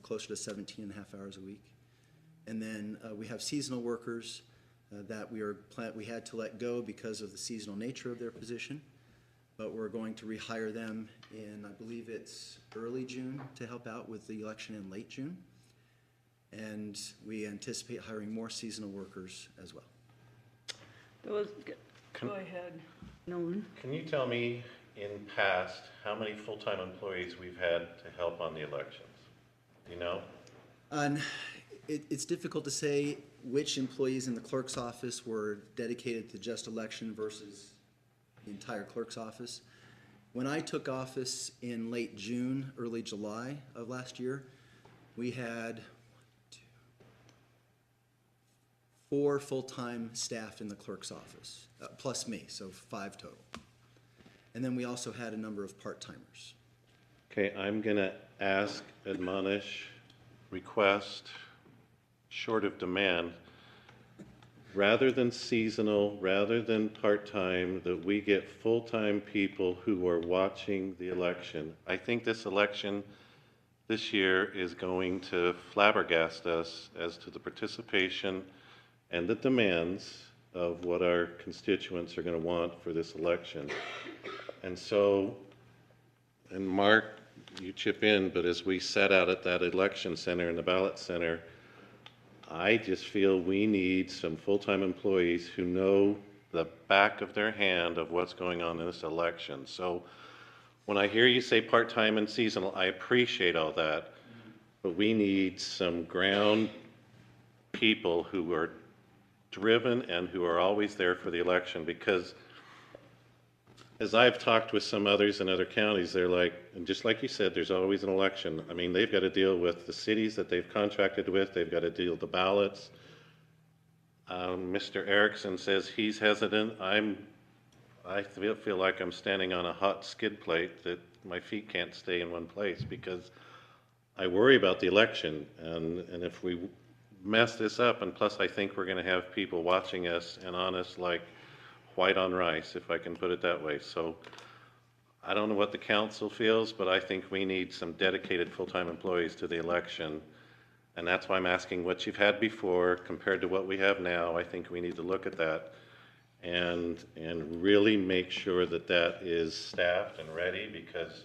closer to 17 and a half hours a week. And then we have seasonal workers that we had to let go because of the seasonal nature of their position, but we're going to rehire them in, I believe it's early June, to help out with the election in late June. And we anticipate hiring more seasonal workers as well. Go ahead, Nolan. Can you tell me in past how many full-time employees we've had to help on the elections? You know? It's difficult to say which employees in the clerk's office were dedicated to just election versus the entire clerk's office. When I took office in late June, early July of last year, we had 4 full-time staff in the clerk's office, plus me, so 5 total. And then we also had a number of part-timers. Okay, I'm gonna ask, admonish, request, short of demand, rather than seasonal, rather than part-time, that we get full-time people who are watching the election. I think this election this year is going to flabbergast us as to the participation and the demands of what our constituents are going to want for this election. And so, and Mark, you chip in, but as we sat out at that election center and the ballot center, I just feel we need some full-time employees who know the back of their hand of what's going on in this election. So when I hear you say part-time and seasonal, I appreciate all that, but we need some ground people who are driven and who are always there for the election, because as I've talked with some others in other counties, they're like, and just like you said, there's always an election. I mean, they've got to deal with the cities that they've contracted with. They've got to deal with the ballots. Mr. Erickson says he's hesitant. I feel like I'm standing on a hot skid plate that my feet can't stay in one place, because I worry about the election. And if we mess this up, and plus I think we're going to have people watching us and on us like, white on rice, if I can put it that way. So I don't know what the council feels, but I think we need some dedicated full-time employees to the election. And that's why I'm asking what you've had before compared to what we have now. I think we need to look at that and really make sure that that is staffed and ready, because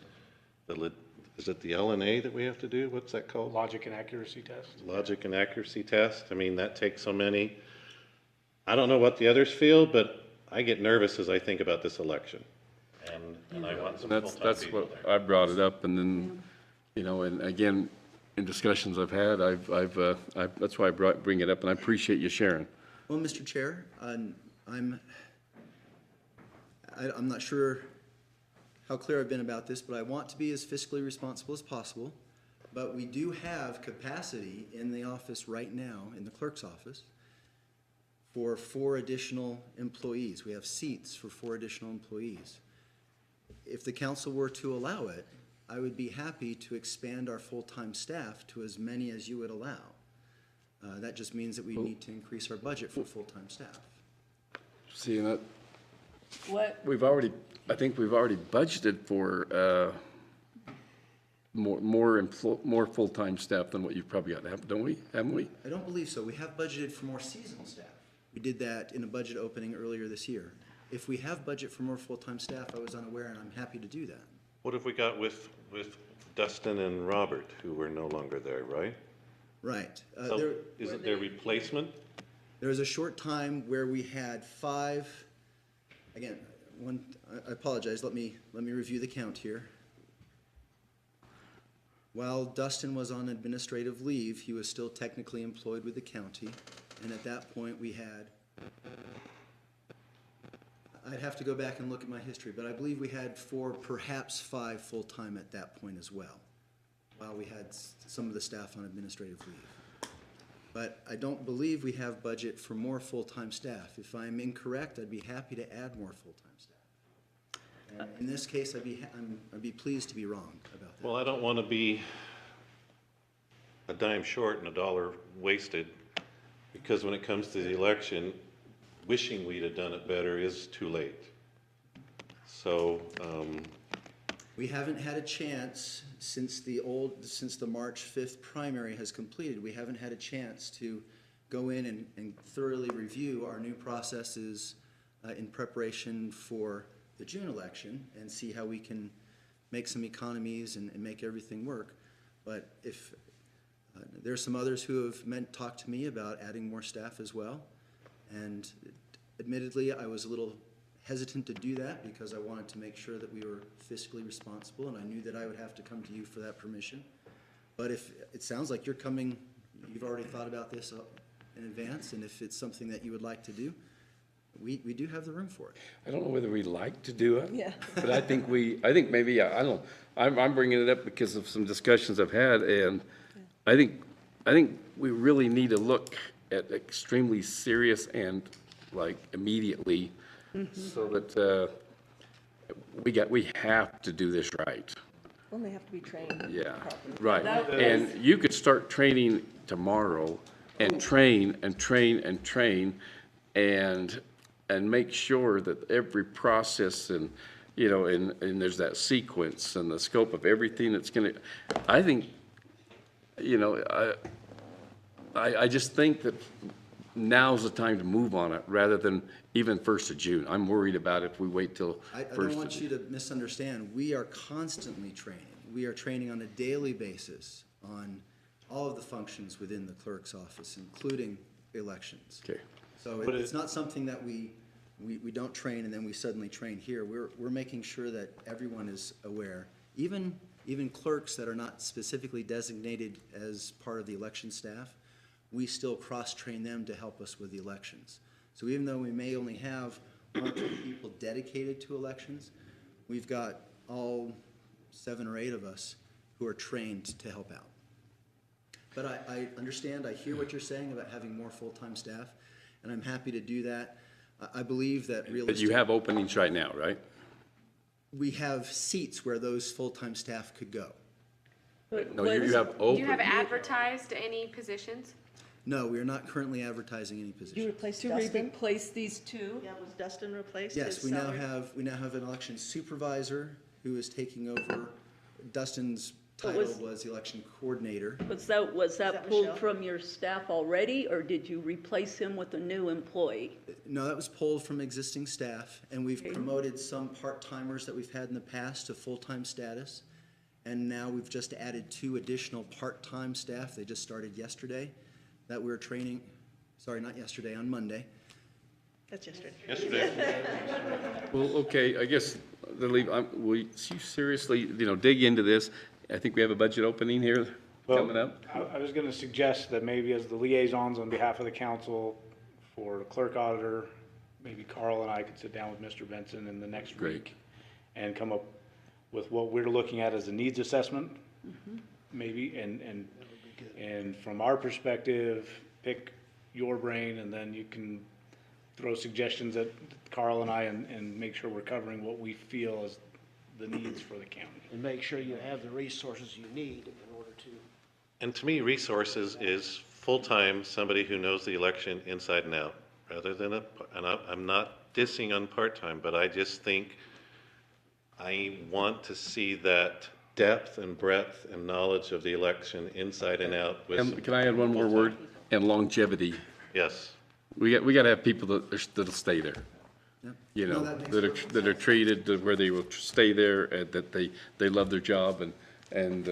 is it the LNA that we have to do? What's that called? Logic and accuracy test? Logic and accuracy test. I mean, that takes so many. I don't know what the others feel, but I get nervous as I think about this election. And I want some full-time That's people what, there. I brought it up, and then, you know, and again, in discussions I've had, that's why bring it up, and I appreciate you sharing. Well, Mr. Chair, I'm not sure how clear I've been about this, but I want to be as fiscally responsible as possible. But we do have capacity in the office right now, in the clerk's office, for 4 additional employees. We have seats for 4 additional employees. If the council were to allow it, I would be happy to expand our full-time staff to as many as you would allow. That just means that we need to increase our budget for full-time staff. See, and that, What, I think we've already budgeted for, more full-time staff than what you've probably got, don't we? Haven't we? I don't believe so. We have budgeted for more seasonal staff. We did that in a budget opening earlier this year. If we have budget for more full-time staff, I was unaware, and I'm happy to do that. What have we got with Dustin and Robert, who were no longer there, right? Right. So is it their replacement? There was a short time where we had 5, again, I apologize, let me review the count here. While Dustin was on administrative leave, he was still technically employed with the county, and at that point we had, I'd have to go back and look at my history, but I believe we had 4, perhaps 5 full-time at that point as well, while we had some of the staff on administrative leave. But I don't believe we have budget for more full-time staff. If I'm incorrect, I'd be happy to add more full-time staff. And in this case, I'd be pleased to be wrong about that. Well, I don't want to be a dime short and a dollar wasted, because when it comes to the election, wishing we'd have done it better is too late. So, We haven't had a chance since the March 5th primary has completed. We haven't had a chance to go in and thoroughly review our new processes in preparation for the June election and see how we can make some economies and make everything work. But if there's some others who have talked to me about adding more staff as well. And admittedly, I was a little hesitant to do that because I wanted to make sure that we were fiscally responsible, and I knew that I would have to come to you for that permission. But if it sounds like you've already thought about this in advance, and if it's something that you would like to do, we do have the room for it. I don't know whether we like to do it. Yeah. But I think maybe, I don't, I'm bringing it up because of some discussions I've had, and I think we really need to look at extremely serious and like immediately, so that, we have to do this right. well, they have to be trained. Yeah, properly. right. And you could start training tomorrow and train and train and train and make sure that every process and, you know, and there's that sequence and the scope of everything that's gonna, I think, you know, I just think that now's the time to move on it rather than even 1st of June. I'm worried about if we wait till 1st I don't want you to misunderstand. We are constantly training. We are training on a daily basis on all of the functions within the clerk's office, including elections. Okay. So it's not something that we don't train and then we suddenly train here. We're making sure that everyone is aware. Even clerks that are not specifically designated as part of the election staff, we still cross-train them to help us with the elections. So even though we may only have 1 or 2 people dedicated to elections, we've got all 7 or 8 of us who are trained to help out. But I understand, I hear what you're saying about having more full-time staff, and I'm happy to do that. I believe that But realistically, you have openings right now, right? we have seats where those full-time staff could go. No, you have Do you have open. advertised any positions? No, we are not currently advertising any You positions. replaced To Dustin? replace these two? Yeah, was Dustin replaced? Yes, His we now salary? have an election supervisor who is taking over. Dustin's What title was- was election coordinator. Was that that pulled Michelle? from your staff already, or did you replace him with a new employee? No, that was pulled from existing staff, and we've promoted some part-timers that we've had in the past to full-time status. And now we've just added 2 additional part-time staff. They just started yesterday that we're training, sorry, not yesterday, on Monday. That's yesterday. Yesterday, Well, okay, I guess, will you seriously, dig into this? I think we have a budget opening here coming up. I was gonna suggest that maybe as the liaisons on behalf of the council for the clerk auditor, maybe Carl and I could sit down with Mr. Benson in the next Great. week and come up with what we're looking at as a needs assessment, maybe, and from our perspective, pick your brain, and then you can throw suggestions at Carl and I and make sure we're covering what we feel is the needs for the county. And make sure you have the resources you need in order to. and to me, resources is full-time, somebody who knows the election inside and out, rather than and I'm not dissing on part-time, but I just think I want to see that depth and breadth and knowledge of the election inside and out with, And can I add one more word? And longevity. yes. We got to have people that'll stay there. Yep. You No, know, that makes that are, perfect that are sense. treated to where they will stay there, and that they love their job, and and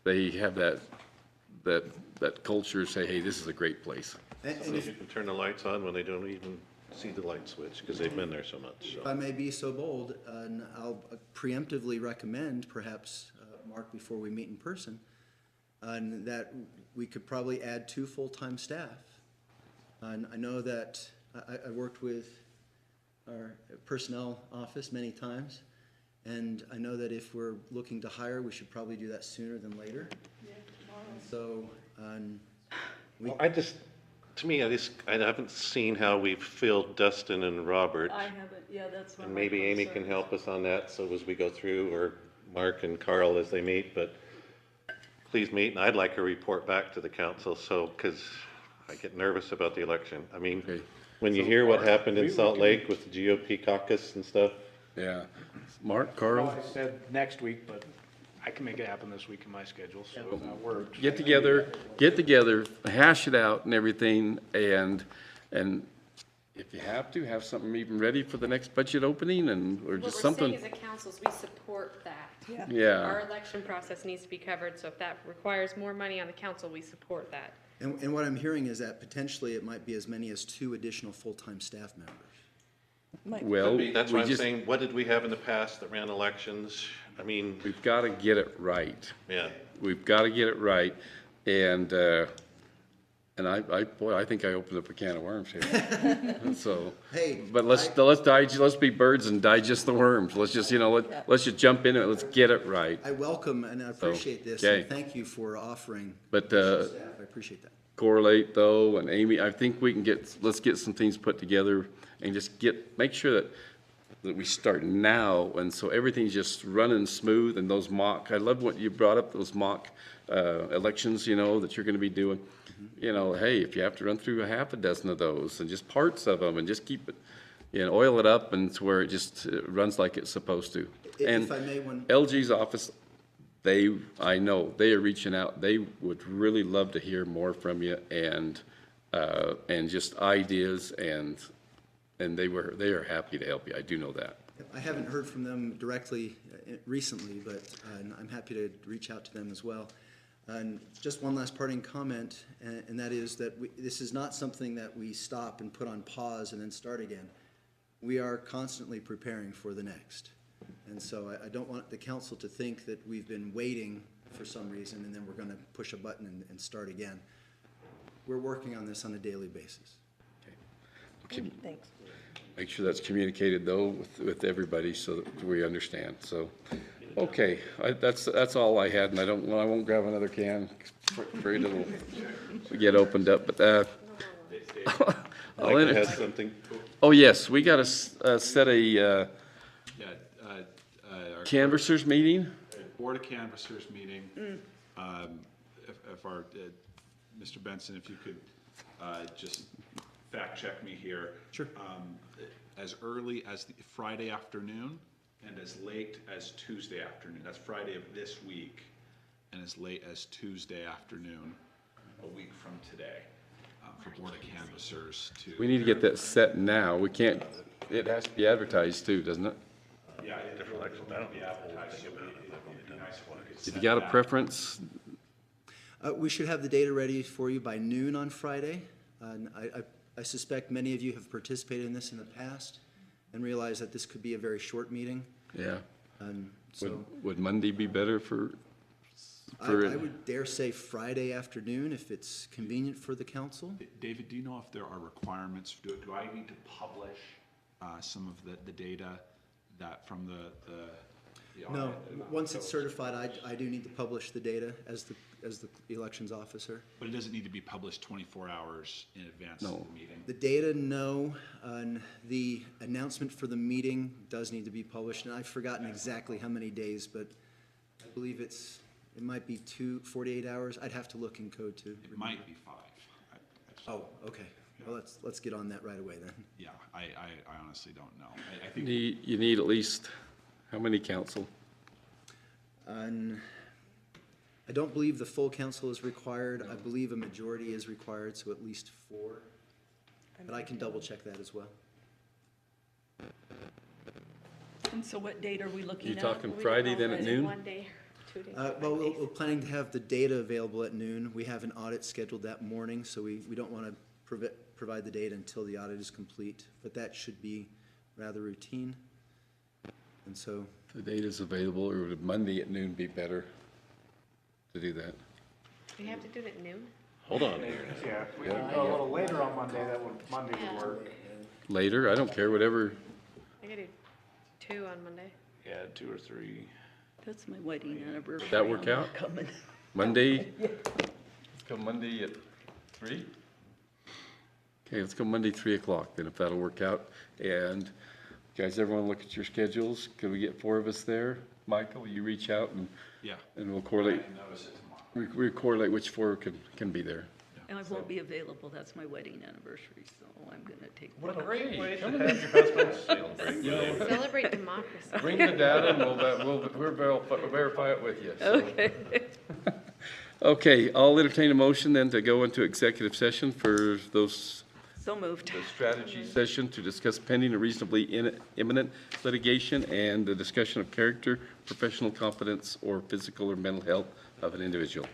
they have that culture, say, hey, this is a great place. And So if you can turn the lights on when they don't even see the light switch, because they've been there so much, If I so. may be so bold, and I'll preemptively recommend, perhaps, Mark, before we meet in person, and that we could probably add 2 full-time staff. And I know that I worked with our personnel office many times, and I know that if we're looking to hire, we should probably do that sooner than later. So, Well, to me, I haven't seen how we've filled Dustin and Robert. I haven't, yeah, that's one of And my maybe Amy can concerns. help us on that, so as we go through, or Mark and Carl as they meet, but please meet, and I'd like a report back to the council, so, because I get nervous about the election. I mean, Okay. when you hear what happened in we Salt can- Lake with the GOP caucus and stuff, Yeah. Mark, Well, Carl, I said next week, but I can make it happen this week in my schedule, so if that works. get together, hash it out and everything, and if you have to, have something even ready for the next budget opening, and, or What just we're something. saying as a council is we support that. Yeah. Our election process needs to be covered, so if that requires more money on the council, we support that. and what I'm hearing is that potentially it might be as many as 2 additional full-time staff members. Well, that's we why I'm just, saying, what did we have in the past that ran elections? I mean, we've got to get it right. yeah. We've got to get it right, and I think I opened up a can of worms here. So, Hey, but let's be birds and digest the worms. Let's just, let's just jump into it. Let's get it right. I welcome and I appreciate this, okay. and thank you for offering But, staff. I appreciate that. correlate though, and Amy, I think we can let's get some things put together and just make sure that we start now, and so everything's just running smooth, and those I love what you brought up, those mock elections, that you're gonna be doing. Hey, if you have to run through a half a dozen of those, and just parts of them, and just keep it, oil it up, and to where it just runs like it's supposed to. And If I may, one, LG's office, I know, they are reaching out. They would really love to hear more from you, and just ideas, and they are happy to help you. I do know that. I haven't heard from them directly recently, but I'm happy to reach out to them as well. And just one last parting comment, and that is that this is not something that we stop and put on pause and then start again. We are constantly preparing for the next. And so I don't want the council to think that we've been waiting for some reason and then we're going to push a button and start again. We're working on this on a daily basis. Okay. Thanks. Make sure that's communicated though with everybody so that we understand. So, okay, that's all I had, and I won't grab another can. Afraid it'll get opened up, but I'll Mike enter. has something. Oh yes, we got to set a Yeah, our canvassers meeting. Board of Canvassers meeting, if our Mr. Benson, if you could just fact check me here. Sure. As early as the Friday afternoon and as late as Tuesday afternoon. That's Friday of this week and as late as Tuesday afternoon, a week from today, for Board of Canvassers to. We need to get that set now. We can't, it has to be advertised too, doesn't it? Yeah, different elections. I don't be advertised, so it'd be nice if we could If set you got a that. preference, We should have the data ready for you by noon on Friday. And I suspect many of you have participated in this in the past and realize that this could be a very short meeting. yeah. And so Would Monday be better for? I would dare say Friday afternoon if it's convenient for the council. David, do you know if there are requirements? Do I need to publish some of the data that from the No, audit? once it's certified, I do need to publish the data as the elections officer. But it doesn't need to be published 24 hours in advance of No. the meeting? The data, no. And the announcement for the meeting does need to be published, and I've forgotten exactly how many days, but I believe it might be 48 hours. I'd have to look in code to. It might be 5. Oh, okay. Well, let's get on that right away then. Yeah, I honestly don't know. I think You need at least, how many council? And I don't believe the full council is required. I believe a majority is required, so at least 4. But I can double check that as well. And so what date are we looking You at? talking Friday then at noon? One day, 2 days. Well, we're planning to have the data available at noon. We have an audit scheduled that morning, so we don't want to provide the data until the audit is complete. But that should be rather routine. And so, The date is available, or would Monday at noon be better to do that? We have to do it at noon? Hold on here. Yeah, if we can go a little later on Monday, Monday would work. Later? I don't care, whatever. I could do 2 on Monday. Yeah, 2 or 3. That's my wedding anniversary. That work I'm not out? coming. Monday? Let's go Monday at 3? Okay, let's go Monday, 3 o'clock, then if that'll work out. And guys, everyone look at your schedules. Can we get 4 of us there? Michael, will you reach out and Yeah. and we'll correlate, I notice it tomorrow. we correlate which 4 can be there. And I won't be available. That's my wedding anniversary, so I'm going to take. What a that. great way to have your husband celebrate. Celebrate democracy. Bring the data and we'll verify it with you. so. Okay. Okay, I'll entertain a motion then to go into executive session for those, So moved. the strategy session to discuss pending or reasonably imminent litigation and the discussion of character, professional competence, or physical or mental health of an individual.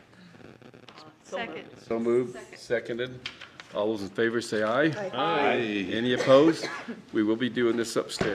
Second. So moved, seconded. All those in favor say aye. Aye. Any opposed? We will be doing this upstairs.